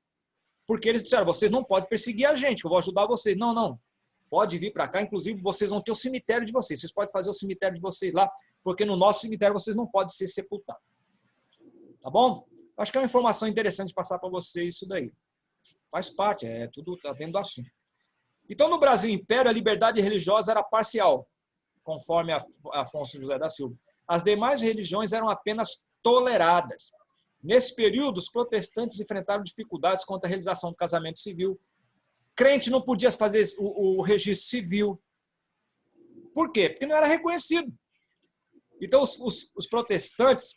[SPEAKER 1] Porque eles disseram, vocês não podem perseguir a gente, que eu vou ajudar vocês. Não, não. Pode vir para cá, inclusive vocês vão ter o cemitério de vocês. Vocês podem fazer o cemitério de vocês lá, porque no nosso cemitério vocês não podem ser sepultados. Tá bom? Acho que é uma informação interessante passar para vocês isso daí. Faz parte, tudo está dentro do assunto. Então, no Brasil Império, a liberdade religiosa era parcial, conforme Afonso José da Silva. As demais religiões eram apenas toleradas. Nesse período, os protestantes enfrentaram dificuldades quanto à realização do casamento civil. Crente não podia fazer o registro civil. Por quê? Porque não era reconhecido. Então, os protestantes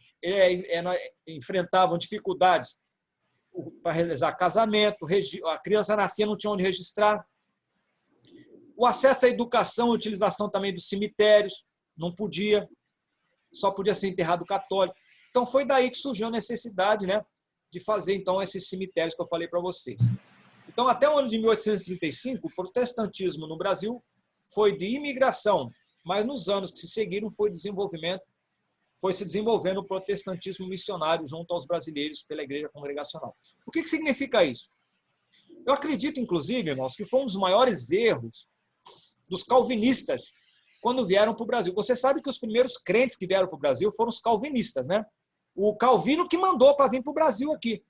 [SPEAKER 1] enfrentavam dificuldades para realizar casamento, a criança nascia, não tinha onde registrar. O acesso à educação, a utilização também dos cemitérios, não podia, só podia ser enterrado católico. Então, foi daí que surgiu a necessidade, né, de fazer, então, esses cemitérios que eu falei para vocês. Então, até o ano de 1835, o protestantismo no Brasil foi de imigração, mas nos anos que se seguiram foi se desenvolvendo o protestantismo missionário junto aos brasileiros pela Igreja Congregacional. O que significa isso? Eu acredito, inclusive, irmãos, que foi um dos maiores erros dos calvinistas quando vieram para o Brasil. Você sabe que os primeiros crentes que vieram para o Brasil foram os calvinistas, né? O Calvino que mandou para vir para o Brasil aqui.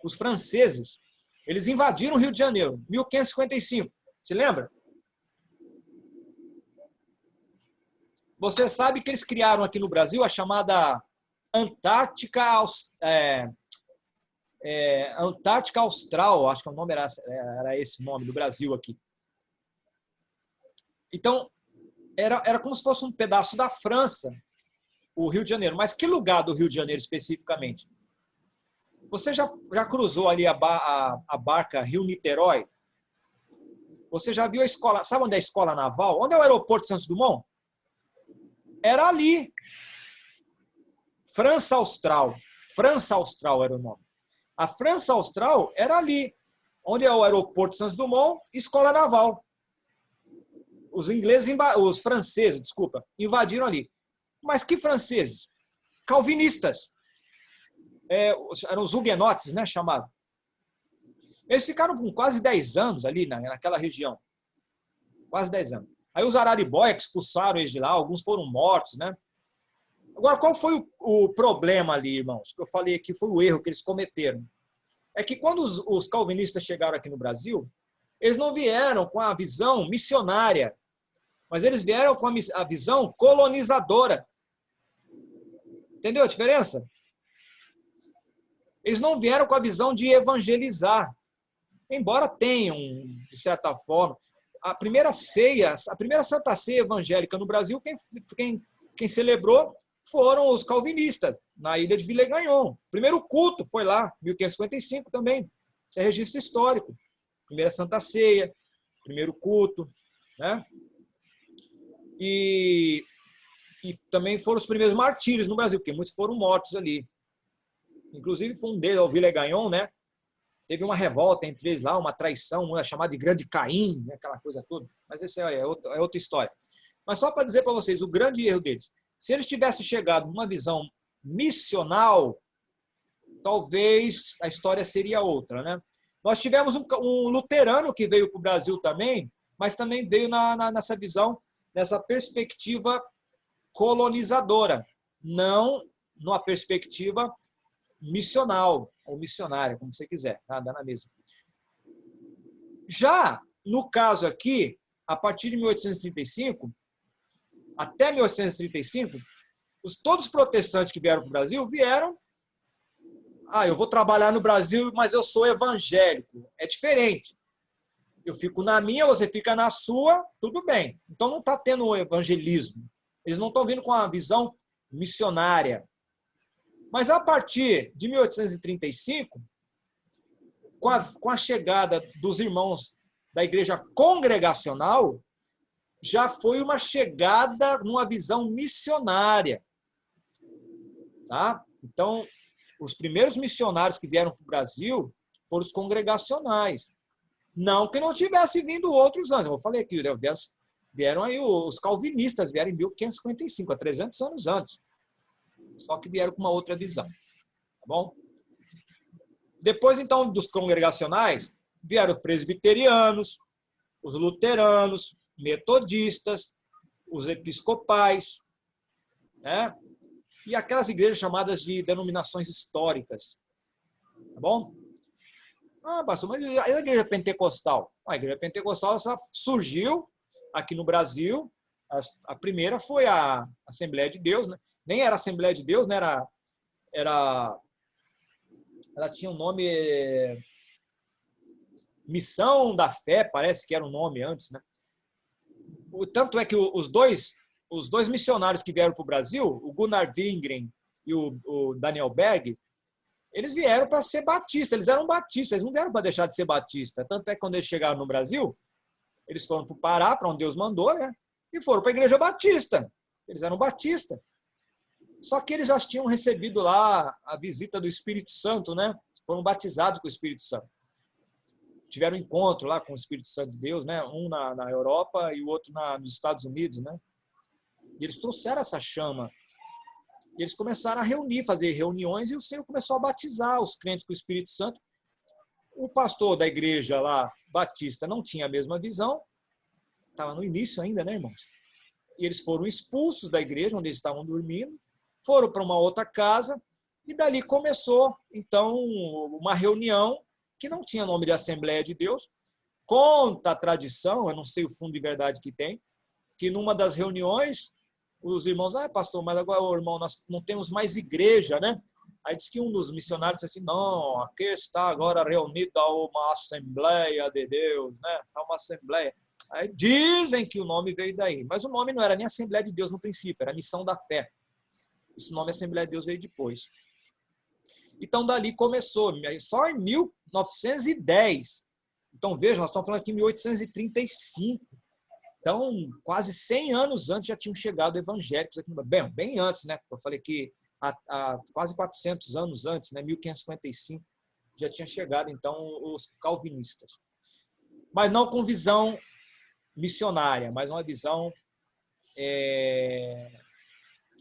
[SPEAKER 1] Os franceses, eles invadiram o Rio de Janeiro, 1555. Se lembra? Você sabe que eles criaram aqui no Brasil a chamada Antártica Austral, acho que o nome era esse nome do Brasil aqui. Então, era como se fosse um pedaço da França, o Rio de Janeiro. Mas que lugar do Rio de Janeiro especificamente? Você já cruzou ali a barca Rio-Niterói? Você já viu a escola? Sabe onde é a escola naval? Onde é o aeroporto de Santos Dumont? Era ali. França Austral. França Austral era o nome. A França Austral era ali. Onde é o aeroporto de Santos Dumont? Escola naval. Os franceses, invadiram ali. Mas que franceses? Calvinistas. Eram os huguenotes, né, chamado. Eles ficaram com quase 10 anos ali naquela região. Quase 10 anos. Aí os araribóia expulsaram eles de lá, alguns foram mortos, né? Agora, qual foi o problema ali, irmãos? Que eu falei aqui foi o erro que eles cometeram. É que quando os calvinistas chegaram aqui no Brasil, eles não vieram com a visão missionária Mas eles vieram com a visão colonizadora. Entendeu a diferença? Eles não vieram com a visão de evangelizar. Embora tenham, de certa forma, a primeira ceia, a primeira Santa Ceia evangélica no Brasil, quem celebrou foram os calvinistas, na ilha de Villers-Gagnon. O primeiro culto foi lá, 1555 também. Isso é registro histórico. Primeira Santa Ceia, primeiro culto, né? E também foram os primeiros martírios no Brasil, porque muitos foram mortos ali. Inclusive foi um deles, o Villers-Gagnon, né? Teve uma revolta entre eles lá, uma traição, uma chamada de Grande Caim, né? Aquela coisa toda. Mas essa é outra história. Mas só para dizer para vocês, o grande erro deles, se eles tivessem chegado numa visão missional, talvez a história seria outra, né? Nós tivemos um luterano que veio para o Brasil também, mas também veio nessa visão, nessa perspectiva colonizadora, não numa perspectiva missional ou missionária, como você quiser, tá? Dá na mesma. Já no caso aqui, a partir de 1835, até 1835, todos os protestantes que vieram para o Brasil vieram. Eu vou trabalhar no Brasil, mas eu sou evangélico. É diferente. Eu fico na minha, você fica na sua, tudo bem. Então não está tendo evangelismo. Eles não estão vindo com a visão missionária. Mas a partir de 1835, com a chegada dos irmãos da igreja congregacional, já foi uma chegada numa visão missionária. Tá? Então, os primeiros missionários que vieram para o Brasil foram os congregacionais. Não que não tivesse vindo outros antes. Eu falei aqui, vieram aí os calvinistas, vieram em 1555, há 300 anos antes. Só que vieram com uma outra visão. Tá bom? Depois, então, dos congregacionais, vieram os presbiterianos, os luteranos, metodistas, os episcopais, né? E aquelas igrejas chamadas de denominações históricas. Tá bom? Pastor, mas e a igreja pentecostal? A igreja pentecostal surgiu aqui no Brasil. A primeira foi a Assembleia de Deus, né? Nem era Assembleia de Deus, né? Ela tinha um nome... Missão da Fé, parece que era o nome antes, né? Tanto é que os dois missionários que vieram para o Brasil, o Gunnar Wingren e o Daniel Berg, eles vieram para ser batista, eles eram batistas, eles não vieram para deixar de ser batista. Tanto é que quando eles chegaram no Brasil, eles foram para o Pará, para onde Deus mandou, né? E foram para a igreja batista. Eles eram batistas. Só que eles já tinham recebido lá a visita do Espírito Santo, né? Foram batizados com o Espírito Santo. Tiveram um encontro lá com o Espírito Santo de Deus, né? Um na Europa e o outro nos Estados Unidos, né? E eles trouxeram essa chama. E eles começaram a fazer reuniões, e o Senhor começou a batizar os crentes com o Espírito Santo. O pastor da igreja lá, batista, não tinha a mesma visão. Estava no início ainda, né, irmãos? E eles foram expulsos da igreja, onde eles estavam dormindo, foram para uma outra casa, e dali começou, então, uma reunião que não tinha nome de Assembleia de Deus. Conta a tradição, eu não sei o fundo de verdade que tem, que numa das reuniões, os irmãos, pastor, mas agora, irmão, nós não temos mais igreja, né? Aí diz que um dos missionários disse assim, não, aqui está agora reunida uma Assembleia de Deus, né? Está uma Assembleia. Aí dizem que o nome veio daí, mas o nome não era nem Assembleia de Deus no princípio, era Missão da Fé. Esse nome Assembleia de Deus veio depois. Então, dali começou, só em 1910. Então, veja, nós estamos falando aqui em 1835. Então, quase 100 anos antes já tinham chegado evangélicos aqui no Brasil. Bem antes, né? Eu falei que há quase 400 anos antes, né? 1555, já tinha chegado, então, os calvinistas. Mas não com visão missionária, mas uma visão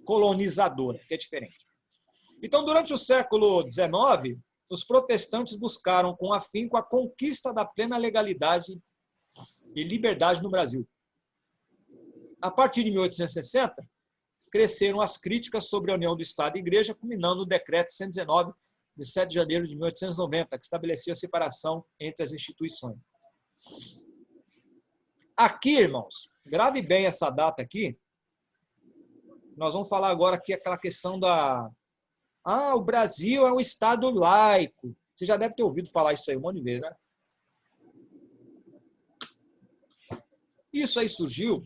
[SPEAKER 1] colonizadora, que é diferente. Então, durante o século XIX, os protestantes buscaram com afinco a conquista da plena legalidade e liberdade no Brasil. A partir de 1860, cresceram as críticas sobre a união do Estado e Igreja, culminando no Decreto 119, de 7 de janeiro de 1890, que estabelecia a separação entre as instituições. Aqui, irmãos, grave bem essa data aqui. Nós vamos falar agora aqui aquela questão da... o Brasil é um Estado laico. Você já deve ter ouvido falar isso aí um monte de vezes, né? Isso aí surgiu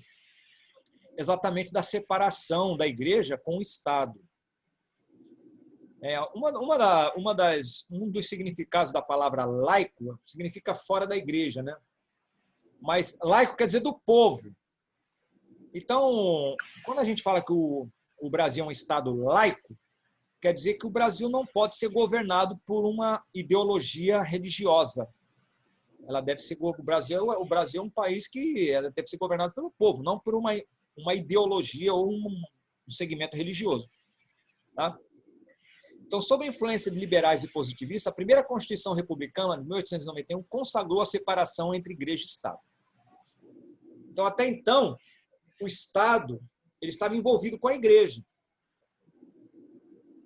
[SPEAKER 1] exatamente da separação da igreja com o Estado. Um dos significados da palavra laico significa fora da igreja, né? Mas laico quer dizer do povo. Então, quando a gente fala que o Brasil é um Estado laico, quer dizer que o Brasil não pode ser governado por uma ideologia religiosa. Ela deve ser, o Brasil é um país que ela deve ser governado pelo povo, não por uma ideologia ou um segmento religioso. Tá? Então, sob a influência de liberais e positivistas, a primeira Constituição Republicana, de 1891, consagrou a separação entre igreja e Estado. Então, até então, o Estado ele estava envolvido com a igreja.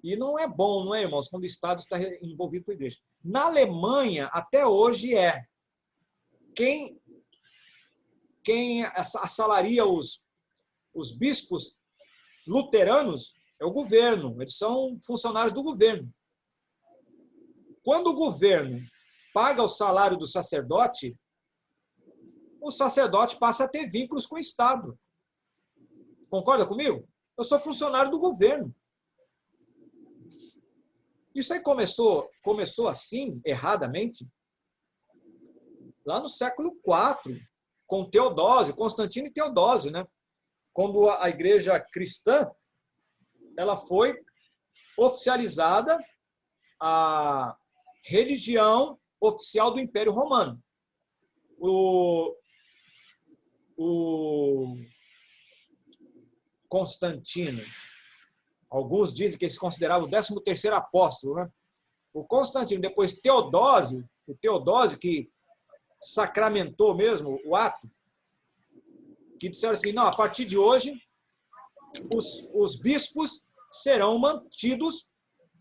[SPEAKER 1] E não é bom, não é, irmãos, quando o Estado está envolvido com a igreja. Na Alemanha, até hoje é. Quem assalaria os bispos luteranos é o governo, eles são funcionários do governo. Quando o governo paga o salário do sacerdote, o sacerdote passa a ter vínculos com o Estado. Concorda comigo? Eu sou funcionário do governo. Isso aí começou assim, erradamente, lá no século IV, com Teodósio, Constantino e Teodósio, né? Quando a igreja cristã ela foi oficializada a religião oficial do Império Romano. O Constantino, alguns dizem que ele se considerava o 13º apóstolo, né? O Constantino, depois Teodósio, o Teodósio que sacramentou mesmo o ato, que disseram assim, não, a partir de hoje, os bispos serão mantidos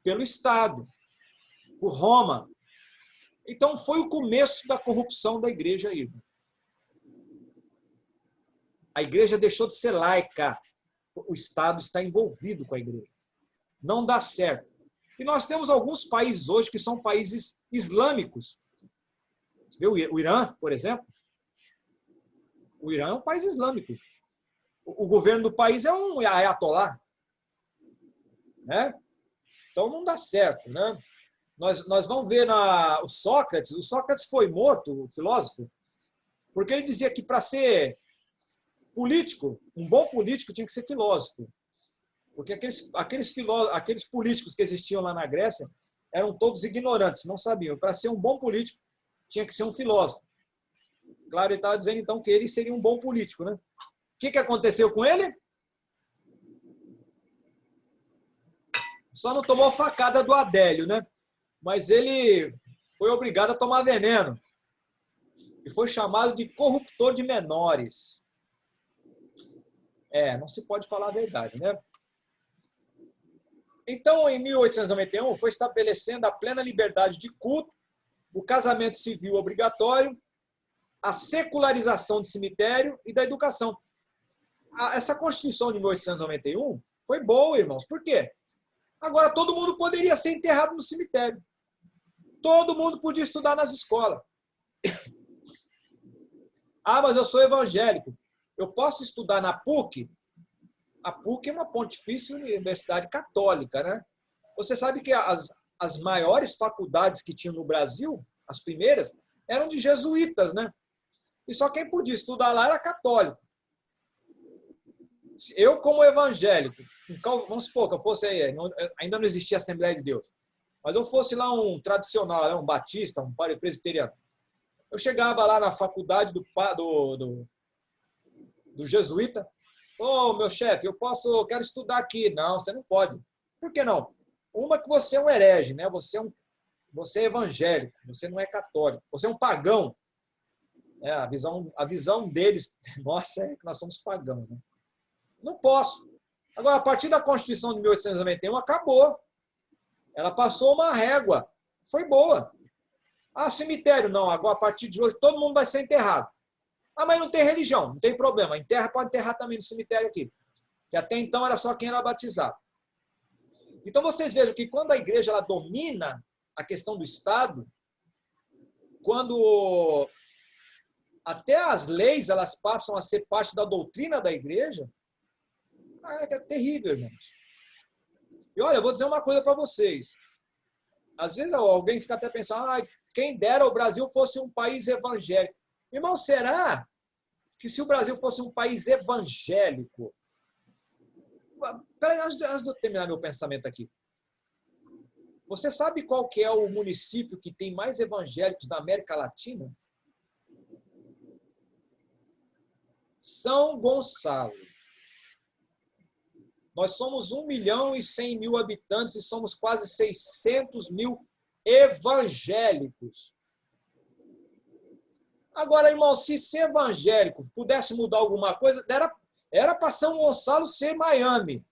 [SPEAKER 1] pelo Estado, por Roma. Então, foi o começo da corrupção da igreja aí. A igreja deixou de ser laica. O Estado está envolvido com a igreja. Não dá certo. E nós temos alguns países hoje que são países islâmicos. Você vê o Irã, por exemplo? O Irã é um país islâmico. O governo do país é um ayatolá. Né? Então não dá certo. Né? Nós vamos ver o Sócrates. O Sócrates foi morto, o filósofo, porque ele dizia que para ser político, um bom político tinha que ser filósofo. Porque aqueles políticos que existiam lá na Grécia eram todos ignorantes, não sabiam. Para ser um bom político, tinha que ser um filósofo. Claro, ele estava dizendo então que ele seria um bom político. Né? O que aconteceu com ele? Só não tomou a facada do Adélio, né? Mas ele foi obrigado a tomar veneno. E foi chamado de corruptor de menores. Não se pode falar a verdade, né? Então, em 1891, foi estabelecendo a plena liberdade de culto, o casamento civil obrigatório, a secularização do cemitério e da educação. Essa Constituição de 1891 foi boa, irmãos. Por quê? Agora todo mundo poderia ser enterrado no cemitério. Todo mundo podia estudar nas escolas. Mas eu sou evangélico. Eu posso estudar na PUC? A PUC é uma pontifícia universidade católica, né? Você sabe que as maiores faculdades que tinham no Brasil, as primeiras, eram de jesuítas, né? E só quem podia estudar lá era católico. Eu, como evangélico, vamos supor que eu fosse aí, ainda não existia Assembleia de Deus, mas eu fosse lá um tradicional, um batista, um presbiteriano. Eu chegava lá na faculdade do jesuíta, meu chefe, eu quero estudar aqui. Não, você não pode. Por que não? Uma que você é um herege, né? Você é evangélico, você não é católico, você é um pagão. A visão deles, nossa, é que nós somos pagãos. Né? Não posso. Agora, a partir da Constituição de 1891, acabou. Ela passou uma régua. Foi boa. Cemitério, não. Agora, a partir de hoje, todo mundo vai ser enterrado. Ah, mas não tem religião, não tem problema. Enterra, pode enterrar também no cemitério aqui. Que até então era só quem era batizado. Então vocês vejam que quando a igreja ela domina a questão do Estado, quando até as leis elas passam a ser parte da doutrina da igreja, é terrível, irmãos. E olha, eu vou dizer uma coisa para vocês. Às vezes alguém fica até pensando, quem dera o Brasil fosse um país evangélico. Irmão, será que se o Brasil fosse um país evangélico... Peraí, antes de eu terminar meu pensamento aqui. Você sabe qual que é o município que tem mais evangélicos da América Latina? São Gonçalo. Nós somos 1.100.000 habitantes e somos quase 600.000 evangélicos. Agora, irmão, se ser evangélico pudesse mudar alguma coisa, era para São Gonçalo ser Miami.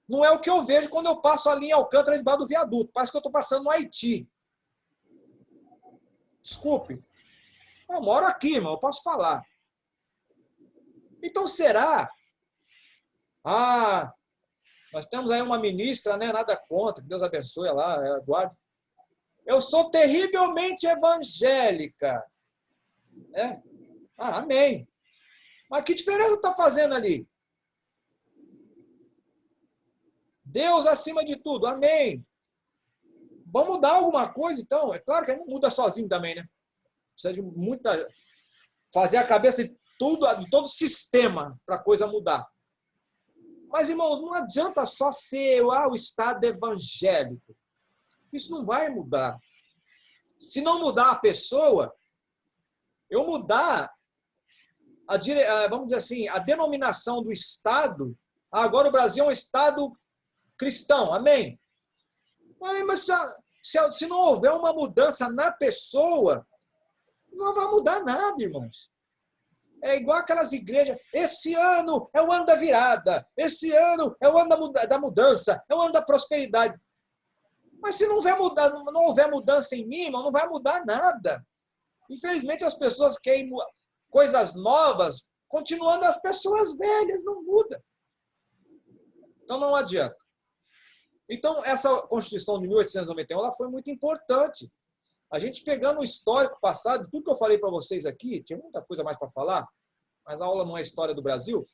[SPEAKER 1] Não é o que eu vejo quando eu passo ali em Alcântara, debaixo do viaduto. Parece que eu estou passando no Haiti. Desculpe. Eu moro aqui, irmão, eu posso falar. Então, será? Nós temos aí uma ministra, né? Nada contra, que Deus abençoe lá, guarde. Eu sou terrivelmente evangélica. É? Amém. Mas que diferença está fazendo ali? Deus acima de tudo, amém. Vamos mudar alguma coisa, então? É claro que não muda sozinho também, né? Precisa de muita... fazer a cabeça de todo o sistema para a coisa mudar. Mas, irmão, não adianta só ser o Estado evangélico. Isso não vai mudar. Se não mudar a pessoa, eu mudar, vamos dizer assim, a denominação do Estado, agora o Brasil é um Estado cristão, amém? Mas se não houver uma mudança na pessoa, não vai mudar nada, irmãos. É igual aquelas igrejas, esse ano é o ano da virada, esse ano é o ano da mudança, é o ano da prosperidade. Mas se não houver mudança em mim, irmão, não vai mudar nada. Infelizmente, as pessoas querem coisas novas, continuando as pessoas velhas, não muda. Então, não adianta. Então, essa Constituição de 1891 ela foi muito importante. A gente pegando o histórico passado, tudo que eu falei para vocês aqui, tinha muita coisa mais para falar, mas a aula não é história do Brasil,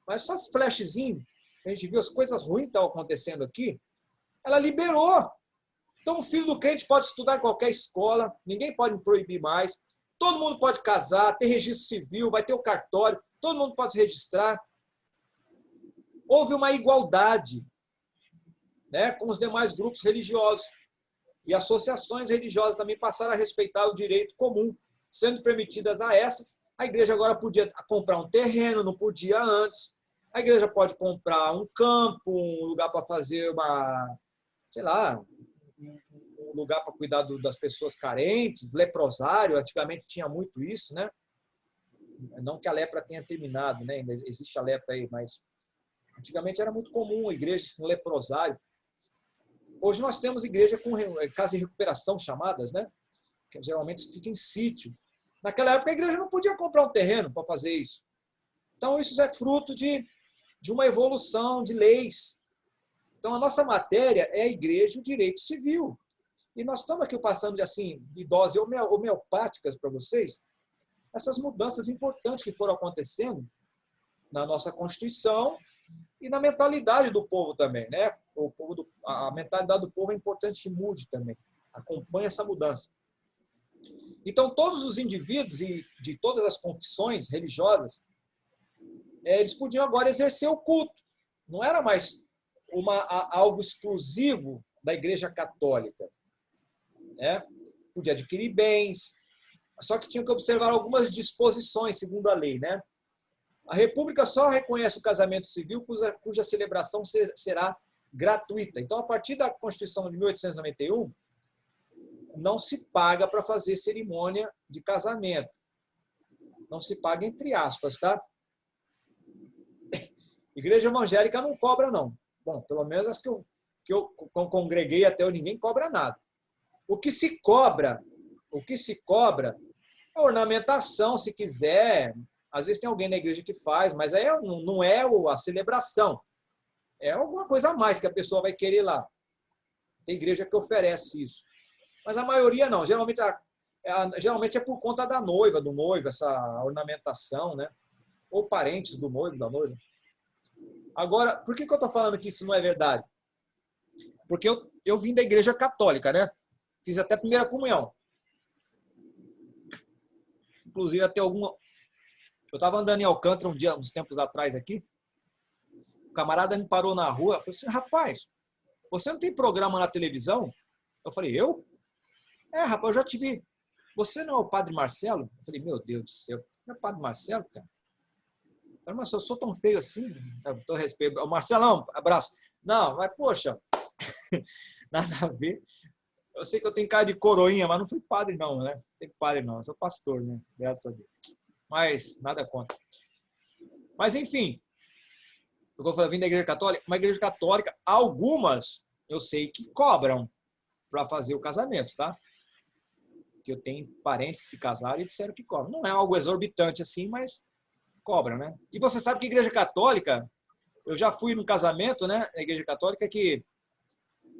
[SPEAKER 1] mas só as flashzinhos, a gente viu as coisas ruins que estavam acontecendo aqui, ela liberou. Então, o filho do crente pode estudar em qualquer escola, ninguém pode proibir mais, todo mundo pode casar, ter registro civil, vai ter o cartório, todo mundo pode se registrar. Houve uma igualdade, né, com os demais grupos religiosos. E associações religiosas também passaram a respeitar o direito comum, sendo permitidas a essas. A igreja agora podia comprar um terreno, não podia antes. A igreja pode comprar um campo, um lugar para fazer sei lá, um lugar para cuidar das pessoas carentes, leprosário, antigamente tinha muito isso, né? Não que a lepra tenha terminado, né? Ainda existe a lepra aí, mas antigamente era muito comum igrejas com leprosário. Hoje nós temos igreja com casas de recuperação chamadas, né? Que geralmente fica em sítio. Naquela época a igreja não podia comprar um terreno para fazer isso. Então isso é fruto de uma evolução de leis. Então a nossa matéria é a igreja e o direito civil. E nós estamos aqui passando de doses homeopáticas para vocês, essas mudanças importantes que foram acontecendo na nossa Constituição e na mentalidade do povo também, né? A mentalidade do povo é importante que mude também. Acompanhe essa mudança. Então, todos os indivíduos e de todas as confissões religiosas, eles podiam agora exercer o culto. Não era mais algo exclusivo da Igreja Católica, né? Podia adquirir bens, só que tinha que observar algumas disposições, segundo a lei, né? A República só reconhece o casamento civil cuja celebração será gratuita. Então, a partir da Constituição de 1891, não se paga para fazer cerimônia de casamento. Não se paga entre aspas, tá? Igreja evangélica não cobra, não. Bom, pelo menos as que eu congreguei até hoje, ninguém cobra nada. O que se cobra A ornamentação, se quiser, às vezes tem alguém na igreja que faz, mas aí não é a celebração. É alguma coisa a mais que a pessoa vai querer lá. Tem igreja que oferece isso. Mas a maioria não. Geralmente é por conta da noiva, do noivo, essa ornamentação, né? Ou parentes do noivo, da noiva. Agora, por que eu estou falando que isso não é verdade? Porque eu vim da igreja católica, né? Fiz até a primeira comunhão. Inclusive, até alguma... Eu estava andando em Alcântara uns tempos atrás aqui. O camarada me parou na rua e falou assim, rapaz, você não tem programa na televisão? Eu falei, eu? É, rapaz, eu já te vi. Você não é o Padre Marcelo? Eu falei, meu Deus do céu, não é o Padre Marcelo, cara? Eu falei, mas eu sou tão feio assim? Eu tô respeito. Marcelão, abraço. Não, mas poxa, nada a ver. Eu sei que eu tenho cara de coroinha, mas não fui padre não, né? Não tem padre não, eu sou pastor, né? Graças a Deus. Mas nada contra. Mas enfim, eu falei, vim da igreja católica. Uma igreja católica, algumas eu sei que cobram para fazer o casamento, tá? Que eu tenho parentes que se casaram e disseram que cobram. Não é algo exorbitante assim, mas cobra, né? E você sabe que a igreja católica, eu já fui num casamento, né? Na igreja católica que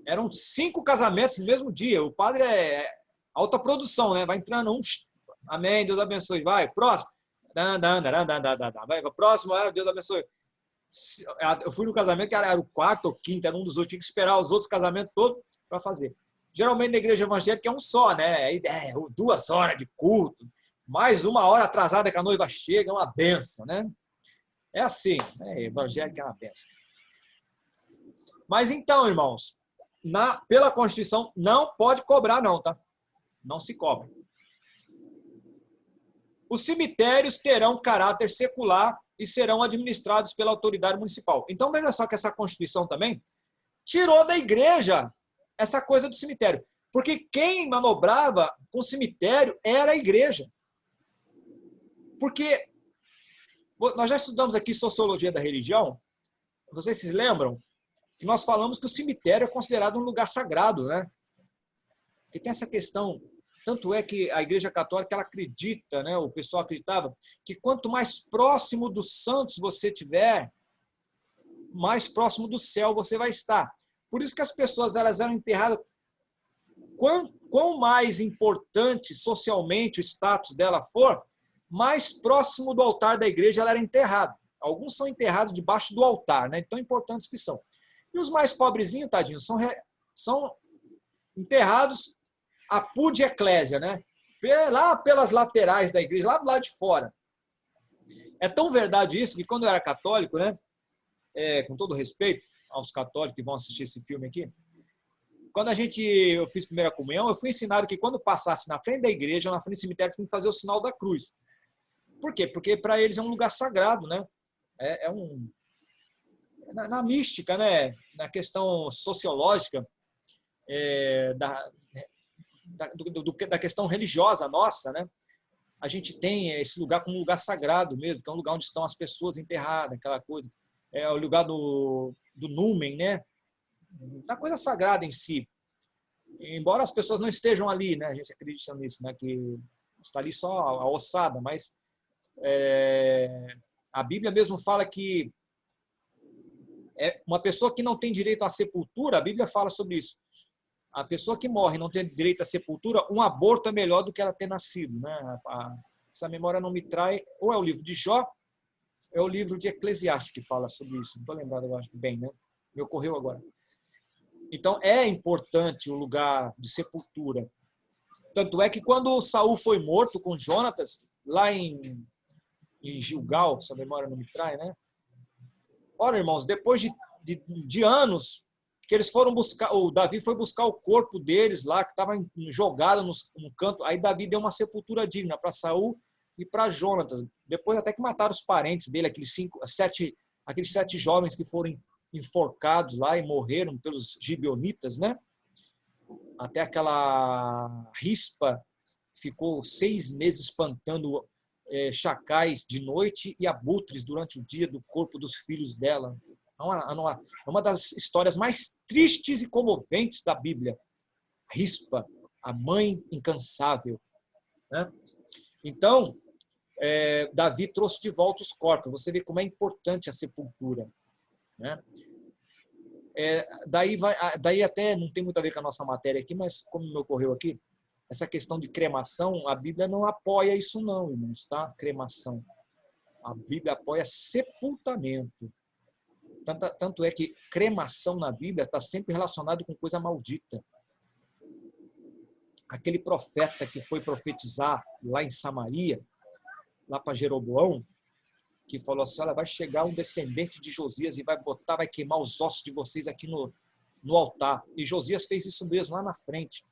[SPEAKER 1] eram 5 casamentos no mesmo dia. O padre é alta produção, né? Vai entrando um, amém, Deus abençoe. Vai, próximo. Vai, próximo, Deus abençoe. Eu fui no casamento que era o 4º ou 5º, era um dos outros, tinha que esperar os outros casamentos todos para fazer. Geralmente na igreja evangélica é um só, né? 2 horas de culto, mais 1 hora atrasada que a noiva chega, é uma benção, né? É assim, né? Evangélica é uma benção. Mas então, irmãos, pela Constituição não pode cobrar não, tá? Não se cobra. Os cemitérios terão caráter secular e serão administrados pela autoridade municipal. Então, veja só que essa Constituição também tirou da igreja essa coisa do cemitério. Porque quem manobrava com o cemitério era a igreja. Porque nós já estudamos aqui Sociologia da Religião, vocês se lembram que nós falamos que o cemitério é considerado um lugar sagrado, né? Porque tem essa questão, tanto é que a Igreja Católica ela acredita, né? O pessoal acreditava que quanto mais próximo dos santos você tiver, mais próximo do céu você vai estar. Por isso que as pessoas elas eram enterradas. Quão mais importante socialmente o status dela for, mais próximo do altar da igreja ela era enterrada. Alguns são enterrados debaixo do altar, né? Tão importantes que são. E os mais pobrezinhos, tadinhos, são enterrados a pude eclésia, né? Lá pelas laterais da igreja, lá do lado de fora. É tão verdade isso que quando eu era católico, né? Com todo respeito aos católicos que vão assistir esse filme aqui, quando eu fiz primeira comunhão, eu fui ensinado que quando passasse na frente da igreja, na frente do cemitério, tinha que fazer o sinal da cruz. Por quê? Porque para eles é um lugar sagrado, né? Na mística, né? Na questão sociológica, da questão religiosa nossa, né? A gente tem esse lugar como um lugar sagrado mesmo, que é um lugar onde estão as pessoas enterradas, aquela coisa. É o lugar do númen, né? Da coisa sagrada em si. Embora as pessoas não estejam ali, né? A gente acredita nisso, né? Que está ali só a ossada, mas a Bíblia mesmo fala que uma pessoa que não tem direito à sepultura, a Bíblia fala sobre isso. A pessoa que morre e não tem direito à sepultura, um aborto é melhor do que ela ter nascido, né? Essa memória não me trai, ou é o livro de Jó, é o livro de Eclesiastes que fala sobre isso. Não estou lembrado, eu acho bem, né? Me ocorreu agora. Então, é importante o lugar de sepultura. Tanto é que quando Saul foi morto com Jonatas, lá em Gilgal, se a memória não me trai, né? Ora, irmãos, depois de anos que eles foram buscar, o Davi foi buscar o corpo deles lá, que estava jogado no canto, aí Davi deu uma sepultura digna para Saul e para Jonatas. Depois até que mataram os parentes dele, aqueles 7 jovens que foram enforcados lá e morreram pelos gibeonitas, né? Até aquela Rispa ficou 6 meses espantando chacais de noite e abutres durante o dia do corpo dos filhos dela. É uma das histórias mais tristes e comoventes da Bíblia. Rispa, a mãe incansável, né? Então, Davi trouxe de volta os corpos. Você vê como é importante a sepultura, né? Daí até não tem muito a ver com a nossa matéria aqui, mas como me ocorreu aqui, essa questão de cremação, a Bíblia não apoia isso não, irmãos, tá? Cremação. A Bíblia apoia sepultamento. Tanto é que cremação na Bíblia está sempre relacionado com coisa maldita. Aquele profeta que foi profetizar lá em Samaria, lá para Jeroboão, que falou assim, olha, vai chegar um descendente de Josias e vai queimar os ossos de vocês aqui no altar. E Josias fez isso mesmo lá na frente.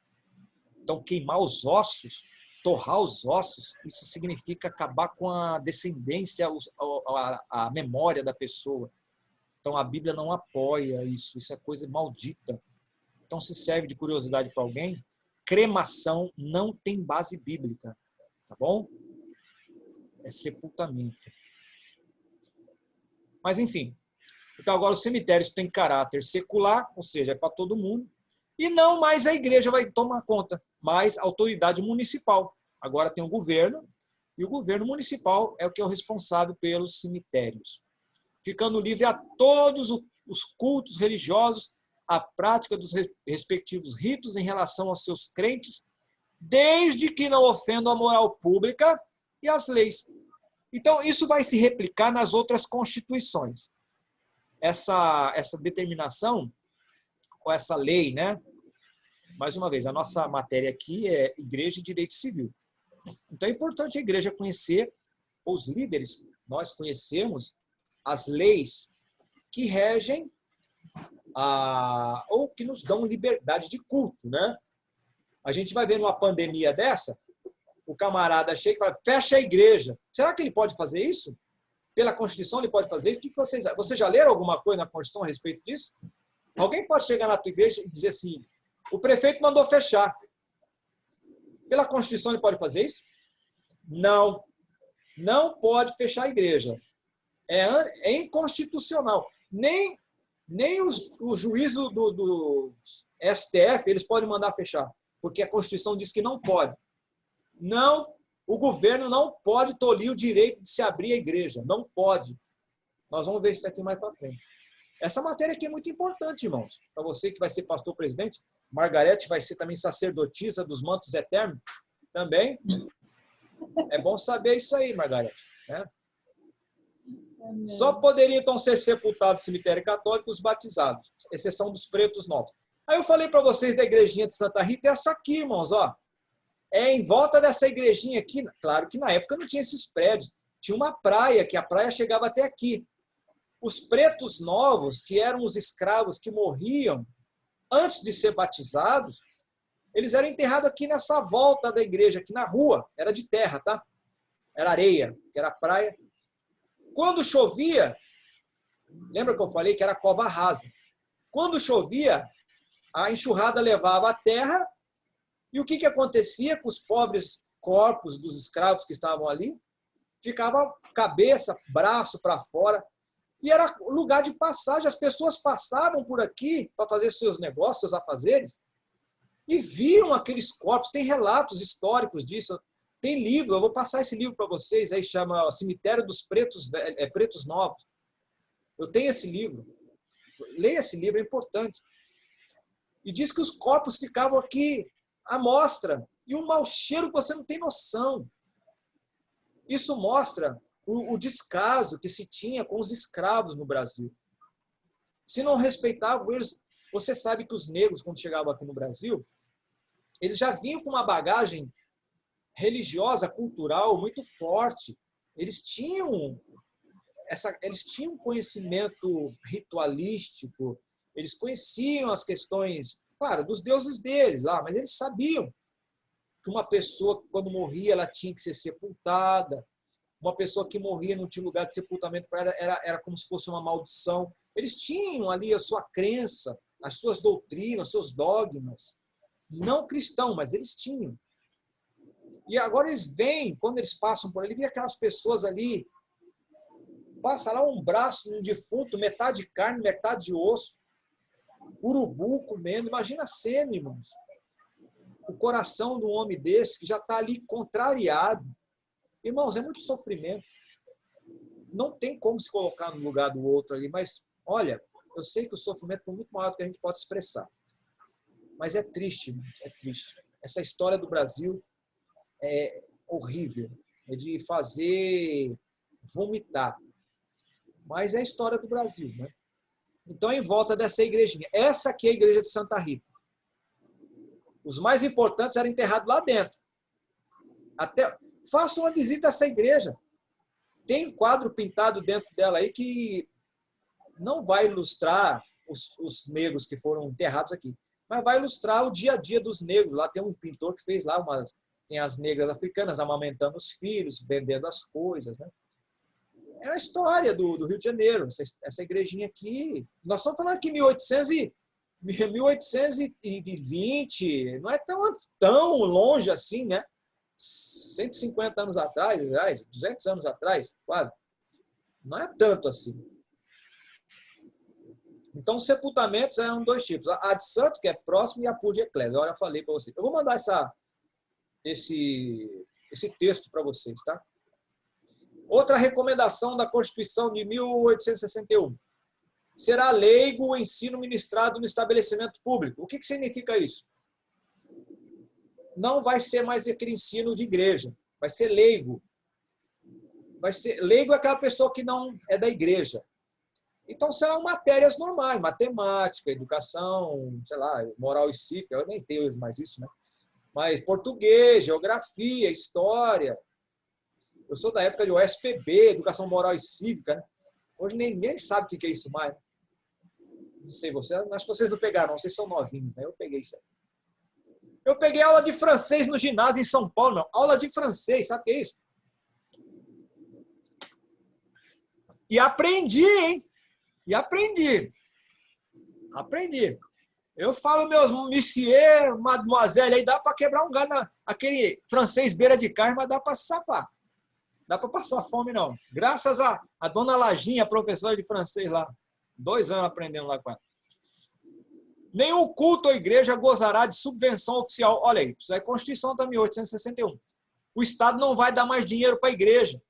[SPEAKER 1] Então, queimar os ossos, torrar os ossos, isso significa acabar com a descendência, a memória da pessoa. Então, a Bíblia não apoia isso. Isso é coisa maldita. Então, se serve de curiosidade para alguém, cremação não tem base bíblica. Tá bom? É sepultamento. Mas, enfim. Então, agora, os cemitérios têm caráter secular, ou seja, é para todo mundo. E não mais a igreja vai tomar conta, mas a autoridade municipal. Agora tem o governo, e o governo municipal é o que é o responsável pelos cemitérios. Ficando livre a todos os cultos religiosos, a prática dos respectivos ritos em relação aos seus crentes, desde que não ofendam a moral pública e as leis. Então, isso vai se replicar nas outras constituições. Essa determinação, ou essa lei, né? Mais uma vez, a nossa matéria aqui é Igreja e Direito Civil. Então, é importante a igreja conhecer, os líderes, nós conhecemos as leis que regem ou que nos dão liberdade de culto, né? A gente vai ver numa pandemia dessa, o camarada chega e fala, fecha a igreja. Será que ele pode fazer isso? Pela Constituição ele pode fazer isso? O que vocês já leram alguma coisa na Constituição a respeito disso? Alguém pode chegar na tua igreja e dizer assim, o prefeito mandou fechar. Pela Constituição ele pode fazer isso? Não. Não pode fechar a igreja. É inconstitucional. Nem o juízo do STF eles podem mandar fechar, porque a Constituição diz que não pode. Não, o governo não pode tolir o direito de se abrir a igreja. Não pode. Nós vamos ver isso daqui mais para frente. Essa matéria aqui é muito importante, irmãos. Para você que vai ser pastor-presidente, Margarete vai ser também sacerdotisa dos mantos eternos, também. É bom saber isso aí, Margarete. Né? Só poderiam, então, ser sepultados no cemitério católico os batizados, exceção dos pretos novos. Aí eu falei para vocês da igrejinha de Santa Rita, essa aqui, irmãos, ó. Em volta dessa igrejinha aqui, claro que na época não tinha esses prédios, tinha uma praia, que a praia chegava até aqui. Os pretos novos, que eram os escravos que morriam antes de ser batizados, eles eram enterrados aqui nessa volta da igreja, aqui na rua, era de terra, tá? Era areia, que era praia. Quando chovia, lembra que eu falei que era cova rasa? Quando chovia, a enxurrada levava a terra, e o que acontecia com os pobres corpos dos escravos que estavam ali? Ficava cabeça, braço para fora, e era lugar de passagem. As pessoas passavam por aqui para fazer seus negócios, seus afazeres, e viam aqueles corpos. Tem relatos históricos disso, tem livro, eu vou passar esse livro para vocês, aí chama Cemitério dos Pretos Novos. Eu tenho esse livro. Leia esse livro, é importante. E diz que os corpos ficavam aqui à mostra, e um mau cheiro que você não tem noção. Isso mostra o descaso que se tinha com os escravos no Brasil. Se não respeitavam eles, você sabe que os negros, quando chegavam aqui no Brasil, eles já vinham com uma bagagem religiosa, cultural muito forte. Eles tinham conhecimento ritualístico, eles conheciam as questões, claro, dos deuses deles lá, mas eles sabiam que uma pessoa, quando morria, ela tinha que ser sepultada. Uma pessoa que morria não tinha lugar de sepultamento para ela, era como se fosse uma maldição. Eles tinham ali a sua crença, as suas doutrinas, os seus dogmas. Não cristão, mas eles tinham. E agora eles vêm, quando eles passam por ali, vê aquelas pessoas ali, passa lá um braço de um defunto, metade carne, metade osso, urubu comendo. Imagina a cena, irmãos. O coração de um homem desse, que já está ali contrariado. Irmãos, é muito sofrimento. Não tem como se colocar no lugar do outro ali, mas, olha, eu sei que o sofrimento foi muito maior do que a gente pode expressar. Mas é triste, irmãos, é triste. Essa história do Brasil é horrível, é de fazer vomitar. Mas é a história do Brasil, né? Então, em volta dessa igrejinha. Essa aqui é a igreja de Santa Rita. Os mais importantes eram enterrados lá dentro. Faça uma visita a essa igreja. Tem um quadro pintado dentro dela aí que não vai ilustrar os negros que foram enterrados aqui, mas vai ilustrar o dia a dia dos negros. Lá tem um pintor que fez lá tem as negras africanas amamentando os filhos, vendendo as coisas, né? É a história do Rio de Janeiro, essa igrejinha aqui. Nós estamos falando aqui 1820, não é tão longe assim, né? 150 anos atrás, 200 anos atrás, quase. Não é tanto assim. Então, os sepultamentos eram dois tipos. A de santo, que é próximo, e a pur de eclésia. Olha, eu falei para vocês. Eu vou mandar esse texto para vocês, tá? Outra recomendação da Constituição de 1861. Será leigo o ensino ministrado no estabelecimento público. O que significa isso? Não vai ser mais aquele ensino de igreja. Vai ser leigo. Leigo é aquela pessoa que não é da igreja. Então, serão matérias normais, matemática, educação, sei lá, moral e cívica, eu nem tenho mais isso, né? Mas português, geografia, história. Eu sou da época de USPB, educação moral e cívica, né? Hoje ninguém sabe o que é isso mais. Não sei, acho que vocês não pegaram, vocês são novinhos, né? Eu peguei isso aí. Eu peguei aula de francês no ginásio em São Paulo, não. Aula de francês, sabe o que é isso? E aprendi, hein? E aprendi. Eu falo, meus monsieur, mademoiselle, aí dá para quebrar um galho, aquele francês beira de carne, mas dá para se safar. Dá para passar fome, não. Graças a dona Lajinha, professora de francês lá. 2 anos aprendendo lá com ela. Nenhum culto ou igreja gozará de subvenção oficial. Olha aí, isso é Constituição da 1861. O Estado não vai dar mais dinheiro para a igreja.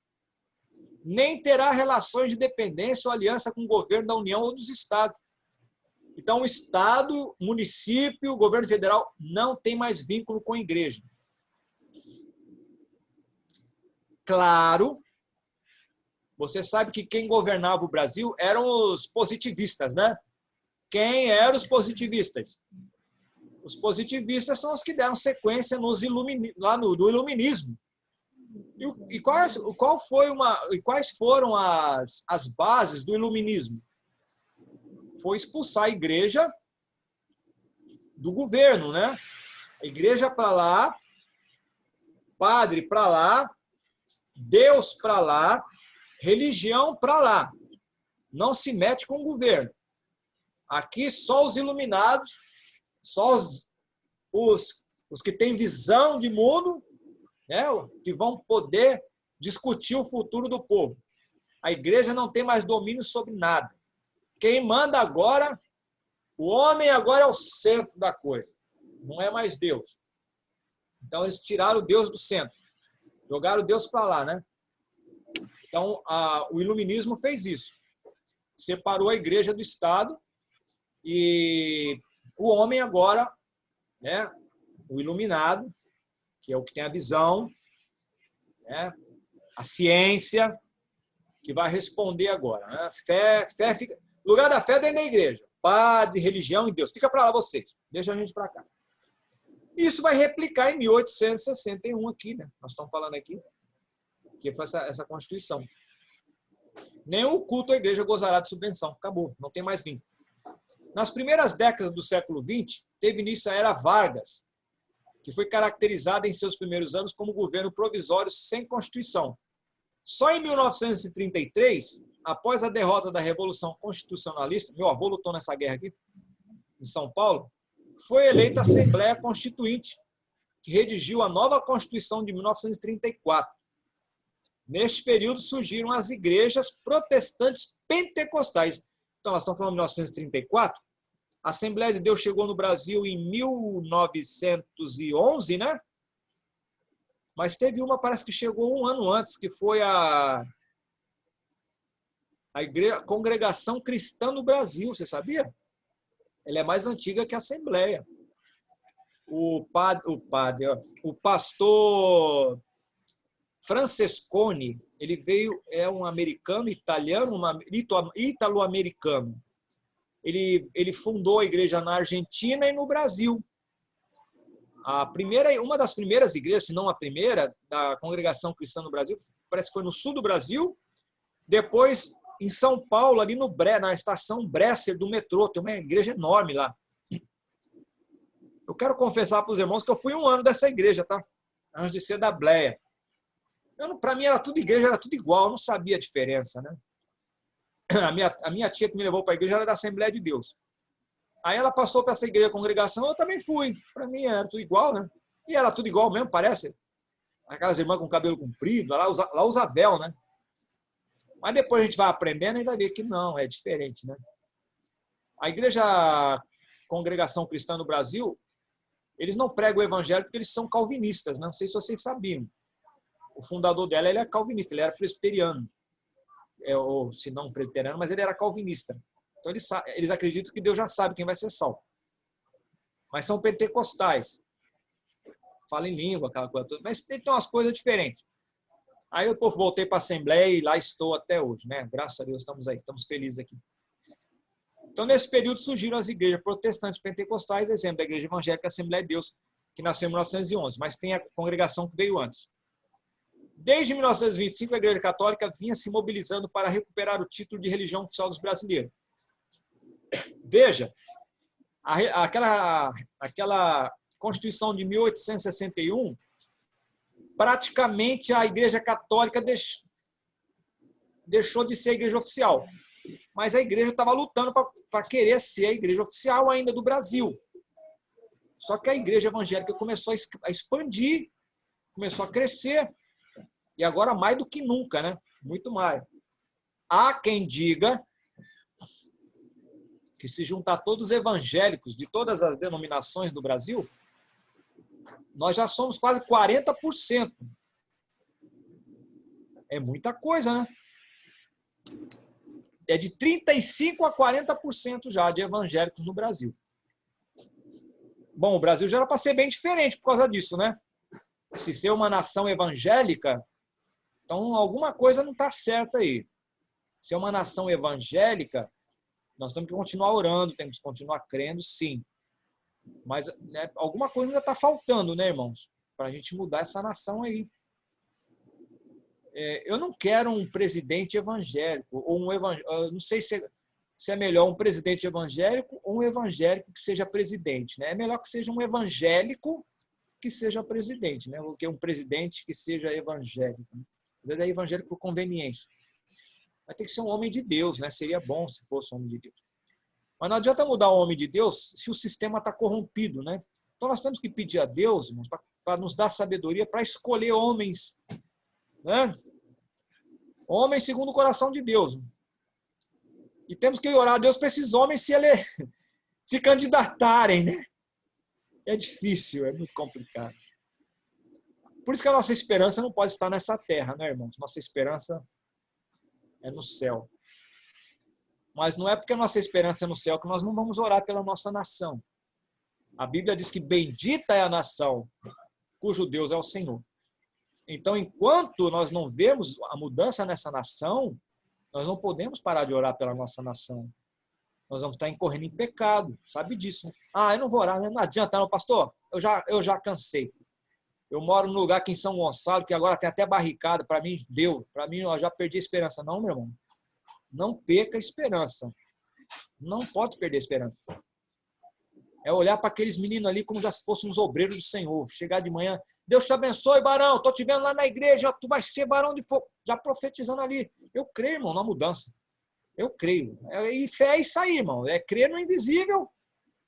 [SPEAKER 1] Nem terá relações de dependência ou aliança com o governo da União ou dos estados. Então, o Estado, município, o governo federal não tem mais vínculo com a igreja. Claro, você sabe que quem governava o Brasil eram os positivistas, né? Quem eram os positivistas? Os positivistas são os que deram sequência no iluminismo. E quais foram as bases do iluminismo? Foi expulsar a igreja do governo, né? A igreja para lá, padre para lá, Deus para lá, religião para lá. Não se mete com o governo. Aqui só os iluminados, só os que têm visão de mundo, né, que vão poder discutir o futuro do povo. A igreja não tem mais domínio sobre nada. Quem manda agora, o homem agora é o centro da coisa. Não é mais Deus. Então, eles tiraram o Deus do centro. Jogaram Deus para lá, né? Então, o iluminismo fez isso. Separou a igreja do Estado e o homem agora, né, o iluminado, que é o que tem a visão, né, a ciência, que vai responder agora. Né? Fé fica... O lugar da fé é dentro da igreja. Padre, religião e Deus. Fica para lá vocês. Deixa a gente para cá. Isso vai replicar em 1861 aqui, né? Nós estamos falando aqui, que foi essa Constituição. Nenhum culto à igreja gozará de subvenção. Acabou, não tem mais vínculo. Nas primeiras décadas do século XX, teve início a Era Vargas, que foi caracterizada em seus primeiros anos como governo provisório sem Constituição. Só em 1933, após a derrota da Revolução Constitucionalista, meu avô lutou nessa guerra aqui, em São Paulo, foi eleita a Assembleia Constituinte, que redigiu a nova Constituição de 1934. Neste período surgiram as igrejas protestantes pentecostais. Então, nós estamos falando de 1934. A Assembleia de Deus chegou no Brasil em 1911, né? Mas teve uma, parece que chegou um ano antes, que foi a Congregação Cristã no Brasil, você sabia? Ela é mais antiga que a Assembleia. O pastor Francesconi, ele veio, é um americano, italiano, ítalo-americano. Ele fundou a igreja na Argentina e no Brasil. Uma das primeiras igrejas, se não a primeira, da Congregação Cristã no Brasil, parece que foi no sul do Brasil. Depois, em São Paulo, ali no na estação Bresser do metrô, tem uma igreja enorme lá. Eu quero confessar para os irmãos que eu fui um ano dessa igreja, tá? Antes de ser da Bleia. Para mim era tudo igreja, era tudo igual, eu não sabia a diferença, né? A minha tia que me levou para a igreja era da Assembleia de Deus. Aí ela passou para essa igreja, congregação, eu também fui. Para mim era tudo igual, né? E era tudo igual mesmo, parece. Aquelas irmãs com cabelo comprido, lá usa véu, né? Mas depois a gente vai aprendendo e vai ver que não, é diferente, né? A igreja Congregação Cristã no Brasil, eles não pregam o evangelho porque eles são calvinistas, né? Não sei se vocês sabiam. O fundador dela, ele é calvinista, ele era presbiteriano. Ou se não presbiteriano, mas ele era calvinista. Então eles acreditam que Deus já sabe quem vai ser salvo. Mas são pentecostais. Falam em língua, aquela coisa toda. Mas tem umas coisas diferentes. Aí eu voltei para a Assembleia e lá estou até hoje, né? Graças a Deus estamos aí, estamos felizes aqui. Então, nesse período surgiram as igrejas protestantes pentecostais, exemplo da Igreja Evangélica Assembleia de Deus, que nasceu em 1911, mas tem a congregação que veio antes. Desde 1925, a Igreja Católica vinha se mobilizando para recuperar o título de religião oficial dos brasileiros. Veja, aquela Constituição de 1861, praticamente a Igreja Católica deixou de ser igreja oficial. Mas a igreja estava lutando para querer ser a igreja oficial ainda do Brasil. Só que a igreja evangélica começou a expandir, começou a crescer, e agora mais do que nunca, né? Muito mais. Há quem diga que se juntar todos os evangélicos de todas as denominações do Brasil, nós já somos quase 40%. É muita coisa, né? É de 35% a 40% já de evangélicos no Brasil. Bom, o Brasil já era para ser bem diferente por causa disso, né? Se ser uma nação evangélica, então alguma coisa não está certa aí. Se é uma nação evangélica, nós temos que continuar orando, temos que continuar crendo, sim. Mas né, alguma coisa ainda está faltando, né, irmãos? Para a gente mudar essa nação aí. Eu não quero um presidente evangélico, ou não sei se é melhor um presidente evangélico ou um evangélico que seja presidente, né? É melhor que seja um evangélico que seja presidente, né? Do que um presidente que seja evangélico. Às vezes é evangélico por conveniência. Vai ter que ser um homem de Deus, né? Seria bom se fosse um homem de Deus. Mas não adianta mudar o homem de Deus se o sistema está corrompido, né? Então nós temos que pedir a Deus, irmãos, para nos dar sabedoria para escolher homens, né? Homens segundo o coração de Deus. E temos que orar a Deus para esses homens se candidatarem, né? É difícil, é muito complicado. Por isso que a nossa esperança não pode estar nessa terra, né, irmãos? Nossa esperança é no céu. Mas não é porque a nossa esperança é no céu que nós não vamos orar pela nossa nação. A Bíblia diz que bendita é a nação cujo Deus é o Senhor. Então, enquanto nós não vemos a mudança nessa nação, nós não podemos parar de orar pela nossa nação. Nós vamos estar incorrendo em pecado, sabe disso. Eu não vou orar, não adianta não, pastor, eu já cansei. Eu moro num lugar aqui em São Gonçalo, que agora tem até barricada, para mim, deu. Para mim, eu já perdi a esperança. Não, meu irmão, não perca a esperança. Não pode perder a esperança. É olhar para aqueles meninos ali como já se fossem os obreiros do Senhor. Chegar de manhã, Deus te abençoe, Barão, estou te vendo lá na igreja, tu vai ser Barão de Fogo. Já profetizando ali. Eu creio, irmão, na mudança. Eu creio. E fé é isso aí, irmão. É crer no invisível,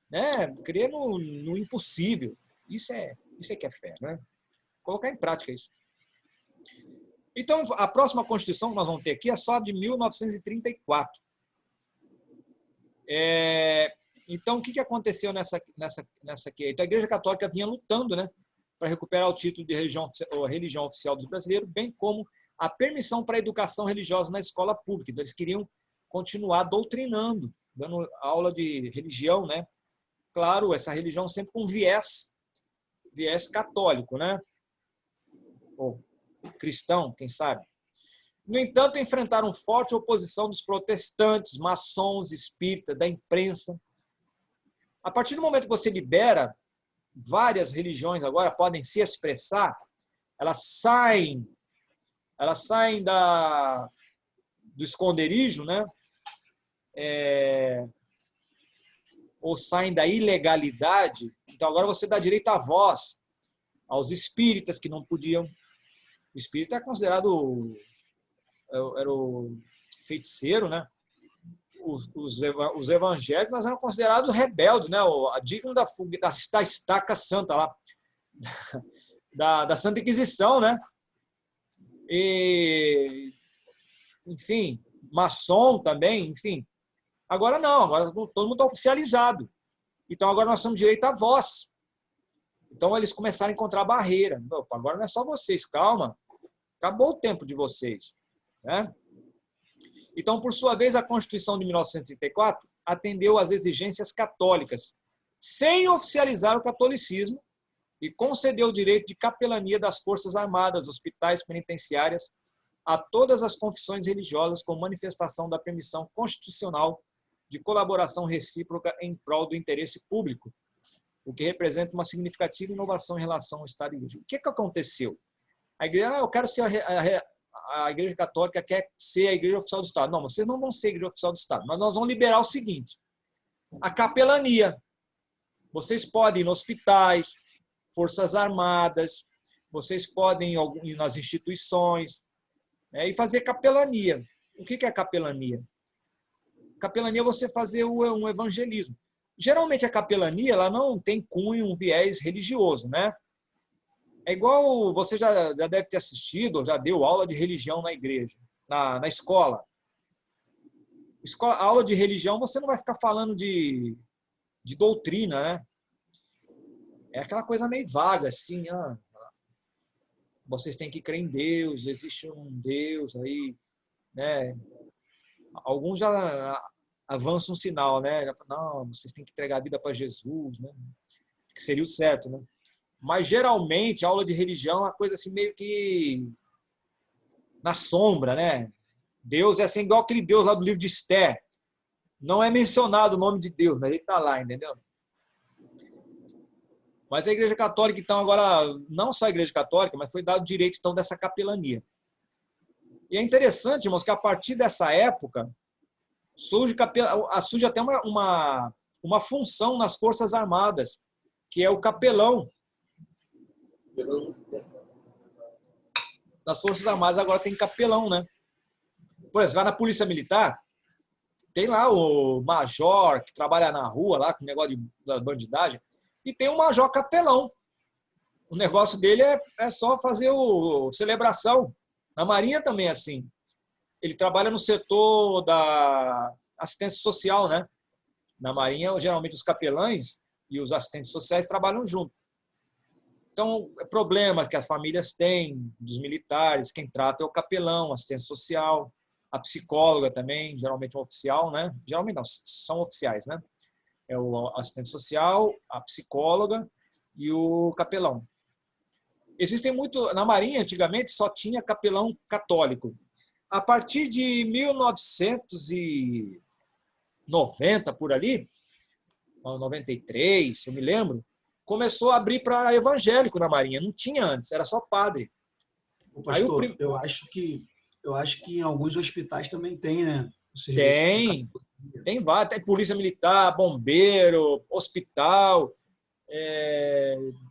[SPEAKER 1] né? Crer no impossível. Isso é que é fé, né? Colocar em prática isso. Então, a próxima Constituição que nós vamos ter aqui é só de 1934. Então, o que aconteceu nessa aqui? Então, a Igreja Católica vinha lutando, né, para recuperar o título de religião oficial dos brasileiros, bem como a permissão para a educação religiosa na escola pública. Então, eles queriam continuar doutrinando, dando aula de religião, né? Claro, essa religião sempre com viés católico, né? Ou cristão, quem sabe. No entanto, enfrentaram forte oposição dos protestantes, maçons, espíritas, da imprensa. A partir do momento que você libera, várias religiões agora podem se expressar, elas saem do esconderijo, né? Ou saem da ilegalidade. Então, agora você dá direito à voz aos espíritas que não podiam. O espírita é considerado era o feiticeiro, né? Os evangélicos nós eram considerados rebeldes, né? Digno da estaca santa lá, da Santa Inquisição, né? E, enfim, maçom também, enfim. Agora não, agora todo mundo está oficializado. Então agora nós temos direito à voz. Então eles começaram a encontrar barreira. Opa, agora não é só vocês, calma. Acabou o tempo de vocês, né? Então, por sua vez, a Constituição de 1934 atendeu às exigências católicas, sem oficializar o catolicismo, e concedeu o direito de capelania das Forças Armadas, hospitais, penitenciárias, a todas as confissões religiosas, com manifestação da permissão constitucional de colaboração recíproca em prol do interesse público, o que representa uma significativa inovação em relação ao Estado e Igreja. O que aconteceu? A igreja, eu quero ser a Igreja Católica quer ser a Igreja Oficial do Estado. Não, vocês não vão ser a Igreja Oficial do Estado, mas nós vamos liberar o seguinte, a capelania. Vocês podem ir nos hospitais, Forças Armadas, vocês podem ir nas instituições, né, e fazer capelania. O que é capelania? Capelania é você fazer um evangelismo. Geralmente a capelania ela não tem cunho, um viés religioso, né? É igual, você já deve ter assistido, ou já deu aula de religião na igreja, na escola. Aula de religião, você não vai ficar falando de doutrina, né? É aquela coisa meio vaga, assim, vocês têm que crer em Deus, existe um Deus aí, né? Alguns já avançam um sinal, né? Não, vocês têm que entregar a vida para Jesus, né? Que seria o certo, né? Mas, geralmente, a aula de religião é uma coisa assim meio que na sombra, né? Deus é assim, igual aquele Deus lá do livro de Esther. Não é mencionado o nome de Deus, mas ele está lá, entendeu? Mas a Igreja Católica, então, agora, não só a Igreja Católica, mas foi dado o direito, então, dessa capelania. E é interessante, irmãos, que a partir dessa época, surge até uma função nas Forças Armadas, que é o capelão. Nas Forças Armadas agora tem capelão, né? Por exemplo, vai na Polícia Militar, tem lá o major que trabalha na rua, lá com o negócio da bandidagem, e tem o major capelão. O negócio dele é só fazer celebração. Na Marinha também é assim. Ele trabalha no setor da assistência social, né? Na Marinha, geralmente os capelães e os assistentes sociais trabalham junto. Então, problemas que as famílias têm dos militares, quem trata é o capelão, assistente social, a psicóloga também, geralmente um oficial, né? Geralmente não, são oficiais, né? É o assistente social, a psicóloga e o capelão. Existem muito... Na Marinha, antigamente, só tinha capelão católico. A partir de 1990, por ali, 93, eu me lembro, começou a abrir para evangélico na Marinha. Não tinha antes, era só padre.
[SPEAKER 3] Ô, pastor, eu acho que em alguns hospitais também tem, né?
[SPEAKER 1] Tem vários. Tem polícia militar, bombeiro, hospital,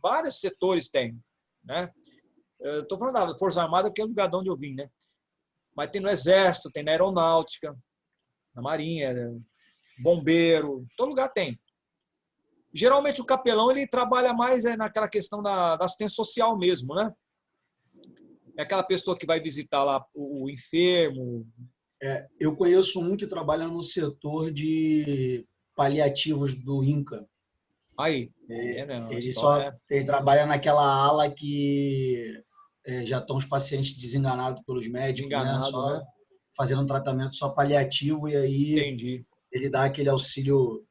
[SPEAKER 1] vários setores tem, né? Eu estou falando da Força Armada porque é o lugar de onde eu vim, né? Mas tem no Exército, tem na Aeronáutica, na Marinha, bombeiro, todo lugar tem. Geralmente o capelão ele trabalha mais naquela questão da assistência social mesmo, né? É aquela pessoa que vai visitar lá o enfermo.
[SPEAKER 3] Eu conheço um que trabalha no setor de paliativos do INCA.
[SPEAKER 1] Aí,
[SPEAKER 3] Ele trabalha naquela ala que já estão os pacientes desenganados pelos médicos, né? Só fazendo um tratamento só paliativo, e aí
[SPEAKER 1] entendi.
[SPEAKER 3] Ele dá aquele auxílio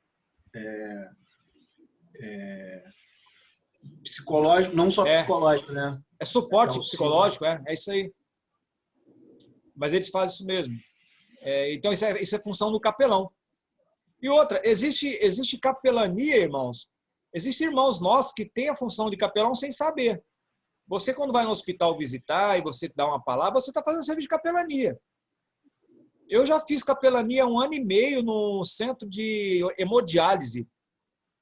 [SPEAKER 3] psicológico, não só psicológico, né?
[SPEAKER 1] É suporte psicológico, é isso aí. Mas eles fazem isso mesmo. Então, isso é função do capelão. E outra, existe capelania, irmãos. Existem irmãos nossos que têm a função de capelão sem saber. Você, quando vai no hospital visitar e você dá uma palavra, você está fazendo serviço de capelania. Eu já fiz capelania 1 ano e meio no centro de hemodiálise.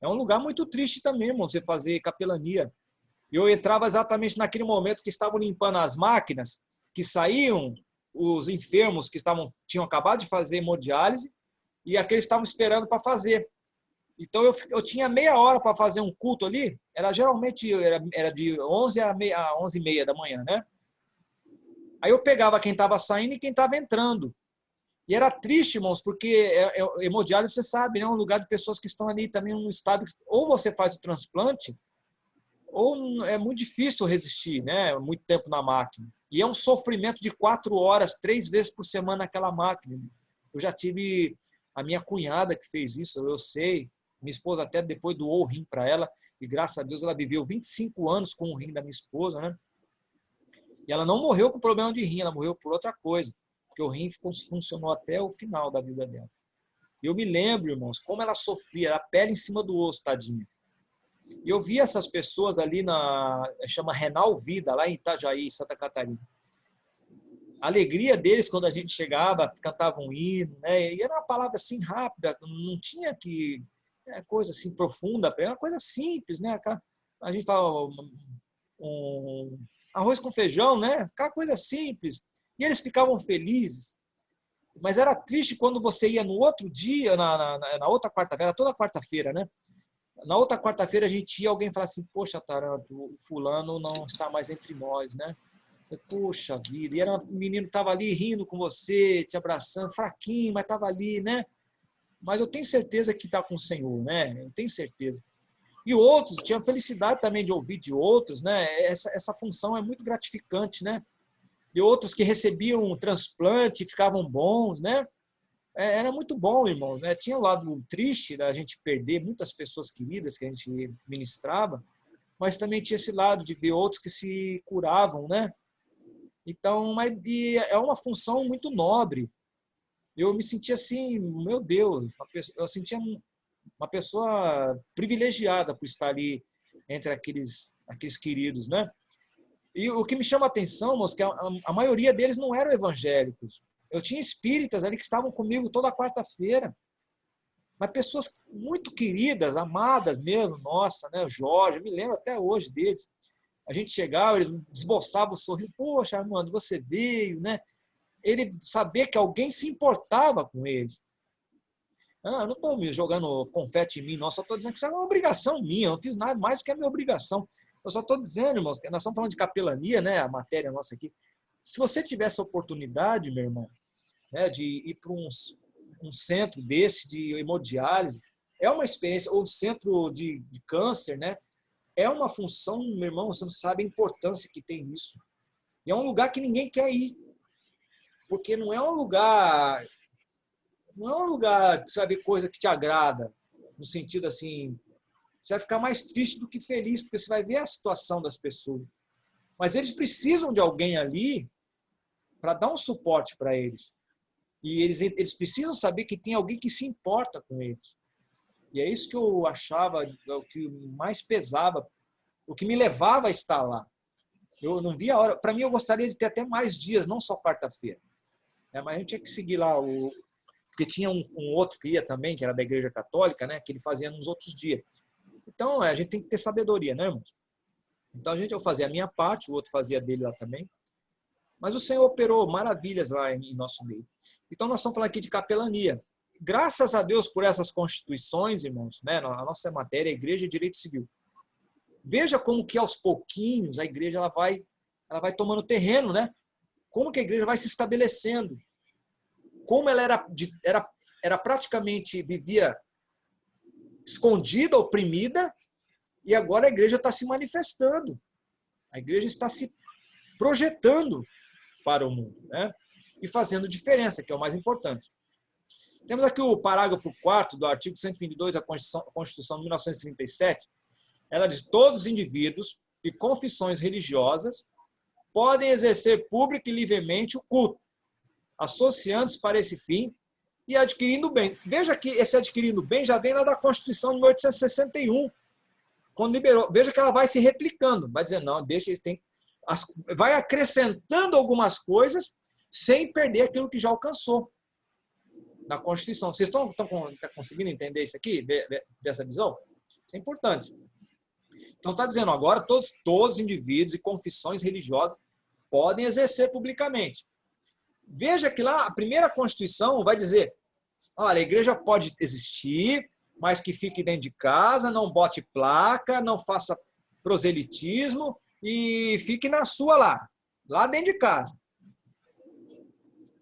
[SPEAKER 1] É um lugar muito triste também, irmão, você fazer capelania. Eu entrava exatamente naquele momento que estavam limpando as máquinas, que saíam os enfermos que tinham acabado de fazer hemodiálise e aqueles estavam esperando para fazer. Então, eu tinha meia hora para fazer um culto ali, geralmente era de 11 a 11h30 da manhã, né? Aí eu pegava quem estava saindo e quem estava entrando. E era triste, irmãos, porque hemodiálise, você sabe, é um lugar de pessoas que estão ali também num estado que ou você faz o transplante, ou é muito difícil resistir, né? Muito tempo na máquina. E é um sofrimento de 4 horas, 3 vezes por semana naquela máquina. Eu já tive a minha cunhada que fez isso, eu sei. Minha esposa até depois doou o rim para ela, e graças a Deus ela viveu 25 anos com o rim da minha esposa, né? E ela não morreu com problema de rim, ela morreu por outra coisa, porque o rim funcionou até o final da vida dela. E eu me lembro, irmãos, como ela sofria, a pele em cima do osso, tadinha. E eu vi essas pessoas ali chama Renal Vida, lá em Itajaí, Santa Catarina. A alegria deles quando a gente chegava, cantavam um hino, né? E era uma palavra assim rápida, não tinha coisa assim profunda, era uma coisa simples, né? A gente fala um arroz com feijão, né? Aquela coisa simples. E eles ficavam felizes. Mas era triste quando você ia no outro dia, na outra quarta-feira, toda quarta-feira, né? Na outra quarta-feira a gente ia, alguém falava assim, poxa, Taranto, o fulano não está mais entre nós, né? Poxa vida, e era um menino que estava ali rindo com você, te abraçando, fraquinho, mas estava ali, né? Mas eu tenho certeza que está com o Senhor, né? Eu tenho certeza. E outros, tinha felicidade também de ouvir de outros, né? Essa função é muito gratificante, né? E outros que recebiam um transplante, ficavam bons, né? Era muito bom, irmãos, né? Tinha o lado triste da gente perder muitas pessoas queridas que a gente ministrava, mas também tinha esse lado de ver outros que se curavam, né? Então, é uma função muito nobre. Eu me sentia assim, meu Deus, eu sentia uma pessoa privilegiada por estar ali entre aqueles queridos, né? E o que me chama a atenção, moço, que a maioria deles não eram evangélicos. Eu tinha espíritas ali que estavam comigo toda quarta-feira. Mas pessoas muito queridas, amadas mesmo, nossa, né? O Jorge, eu me lembro até hoje deles. A gente chegava, ele esboçava o sorriso, poxa, Armando, você veio, né? Ele saber que alguém se importava com eles. Eu não estou me jogando confete em mim, não, só estou dizendo que isso é uma obrigação minha, eu não fiz nada mais do que a minha obrigação. Eu só estou dizendo, irmãos, que nós estamos falando de capelania, né? A matéria nossa aqui. Se você tiver essa oportunidade, meu irmão, né, de ir para um centro desse de hemodiálise, é uma experiência, ou centro de câncer, né? É uma função, meu irmão, você não sabe a importância que tem isso. E é um lugar que ninguém quer ir. Porque não é um lugar que você vai ver coisa que te agrada, no sentido assim, você vai ficar mais triste do que feliz, porque você vai ver a situação das pessoas. Mas eles precisam de alguém ali para dar um suporte para eles. E eles precisam saber que tem alguém que se importa com eles. E é isso que eu achava, o que mais pesava, o que me levava a estar lá. Eu não via a hora. Para mim, eu gostaria de ter até mais dias, não só quarta-feira. Mas a gente tinha que seguir lá, porque tinha um outro que ia também, que era da Igreja Católica, né, que ele fazia nos outros dias. Então, a gente tem que ter sabedoria, né, irmãos? Então, eu fazia a minha parte, o outro fazia a dele lá também. Mas o Senhor operou maravilhas lá em nosso meio. Então, nós estamos falando aqui de capelania. Graças a Deus por essas constituições, irmãos, né? A nossa matéria é Igreja e Direito Civil. Veja como que aos pouquinhos a igreja ela vai tomando terreno, né? Como que a igreja vai se estabelecendo. Como ela era praticamente, vivia escondida, oprimida, e agora a igreja está se manifestando. A igreja está se projetando para o mundo, né? E fazendo diferença, que é o mais importante. Temos aqui o parágrafo 4º do artigo 122 da Constituição de 1937. Ela diz: todos os indivíduos e confissões religiosas podem exercer pública e livremente o culto, associando-se para esse fim e adquirindo bem. Veja que esse adquirindo bem já vem lá da Constituição de 1861, quando liberou. Veja que ela vai se replicando, vai dizer, não, deixa, eles têm, vai acrescentando algumas coisas sem perder aquilo que já alcançou na Constituição. Vocês estão conseguindo entender isso aqui, dessa visão? Isso é importante. Então, está dizendo agora, todos os indivíduos e confissões religiosas podem exercer publicamente. Veja que lá, a primeira Constituição vai dizer, olha, a igreja pode existir, mas que fique dentro de casa, não bote placa, não faça proselitismo e fique na sua lá dentro de casa.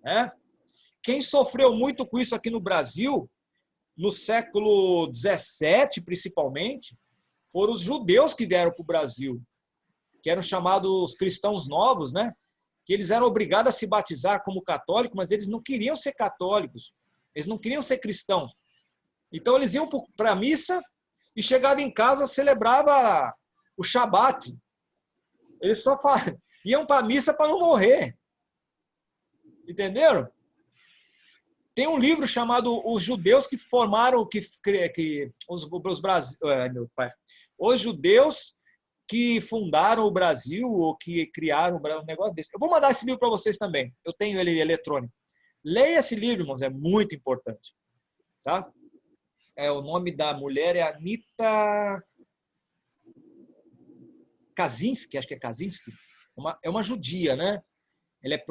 [SPEAKER 1] É? Quem sofreu muito com isso aqui no Brasil, no século XVII, principalmente, foram os judeus que vieram para o Brasil, que eram chamados cristãos novos, né? Que eles eram obrigados a se batizar como católicos, mas eles não queriam ser católicos, eles não queriam ser cristãos. Então eles iam para a missa e chegavam em casa, celebrava o Shabat. Eles só iam para a missa para não morrer. Entenderam? Tem um livro chamado Os Judeus que Formaram, os judeus que fundaram o Brasil ou que criaram um negócio desse. Eu vou mandar esse livro para vocês também. Eu tenho ele eletrônico. Leia esse livro, irmãos, é muito importante. Tá? O nome da mulher é Anita Kaczynski, acho que é Kaczynski. É uma judia, né?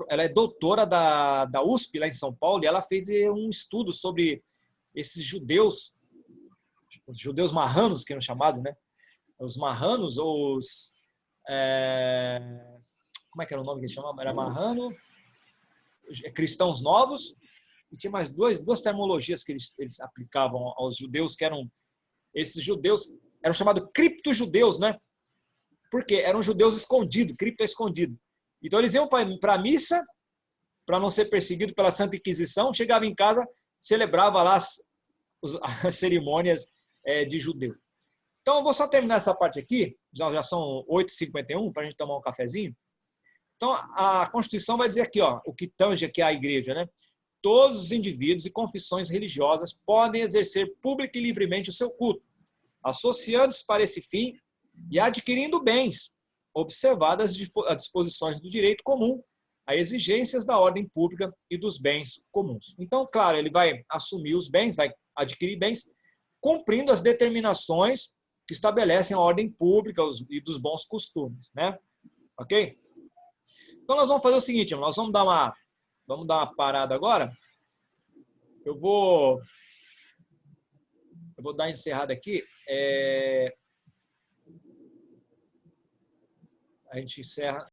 [SPEAKER 1] Ela é doutora da USP, lá em São Paulo, e ela fez um estudo sobre esses judeus, os judeus marranos, que eram chamados, né? Os marranos, ou os... como é que era o nome que eles chamavam? Era marrano, cristãos novos, e tinha mais duas terminologias que eles aplicavam aos judeus, que eram... Esses judeus eram chamados cripto-judeus, né? Por quê? Eram judeus escondidos, cripto é escondido. Então eles iam para a missa, para não ser perseguido pela Santa Inquisição, chegava em casa, celebrava lá as cerimônias de judeu. Então eu vou só terminar essa parte aqui, já são 8h51, para a gente tomar um cafezinho. Então a Constituição vai dizer aqui, ó, o que tange aqui a igreja, né? Todos os indivíduos e confissões religiosas podem exercer pública e livremente o seu culto, associando-se para esse fim e adquirindo bens, observadas as disposições do direito comum, as exigências da ordem pública e dos bens comuns. Então, claro, ele vai assumir os bens, vai adquirir bens, cumprindo as determinações que estabelecem a ordem pública e dos bons costumes, né? Ok? Então, nós vamos fazer o seguinte, nós vamos dar uma parada agora. Eu vou dar uma encerrada aqui. A gente encerra